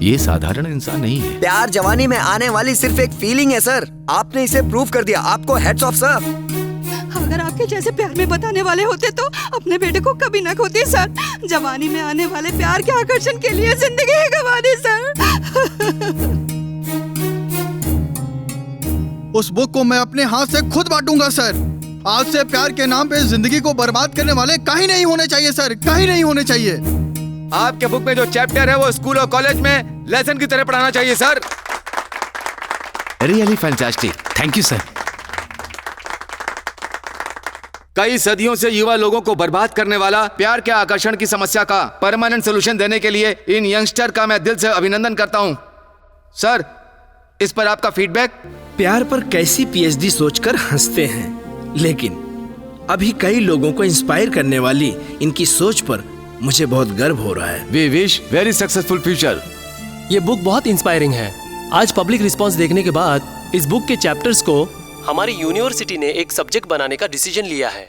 ये साधारण इंसान नहीं है। प्यार जवानी में आने वाली सिर्फ एक फीलिंग है सर। आपने इसे प्रूव कर दिया। आपको हेड्स ऑफ सर। अगर आपके जैसे प्यार में बताने वाले होते तो अपने बेटे को कभी ना खोते सर। जवानी में आने वाले प्यार के आकर्षण के लिए जिंदगी ही गंवा दी सर। उस बुक को मैं अपने हाथ से खुद बांटूंगा सर। आज से प्यार के नाम पे जिंदगी को बर्बाद करने वाले कहीं नहीं होने चाहिए सर, कहीं नहीं होने चाहिए। आपके बुक में जो चैप्टर है वो स्कूल और कॉलेज में लेसन की तरह पढ़ाना चाहिए sir. Really fantastic. Thank you sir. कई सदियों से युवा लोगों को बर्बाद करने वाला प्यार के आकर्षण की समस्या का परमानेंट सोल्यूशन देने के लिए इन यंगस्टर का मैं दिल से अभिनंदन करता हूं। सर, इस पर आपका फीडबैक? प्यार पर कैसी पीएचडी सोचकर हंसते हैं, लेकिन अभी कई लोगों को इंस्पायर करने वाली इनकी सोच पर मुझे बहुत गर्व हो रहा है। We wish very successful future. ये बुक बहुत इंस्पायरिंग है। आज पब्लिक रिस्पांस देखने के बाद इस बुक के चैप्टर्स को हमारी यूनिवर्सिटी ने एक सब्जेक्ट बनाने का डिसीजन लिया है।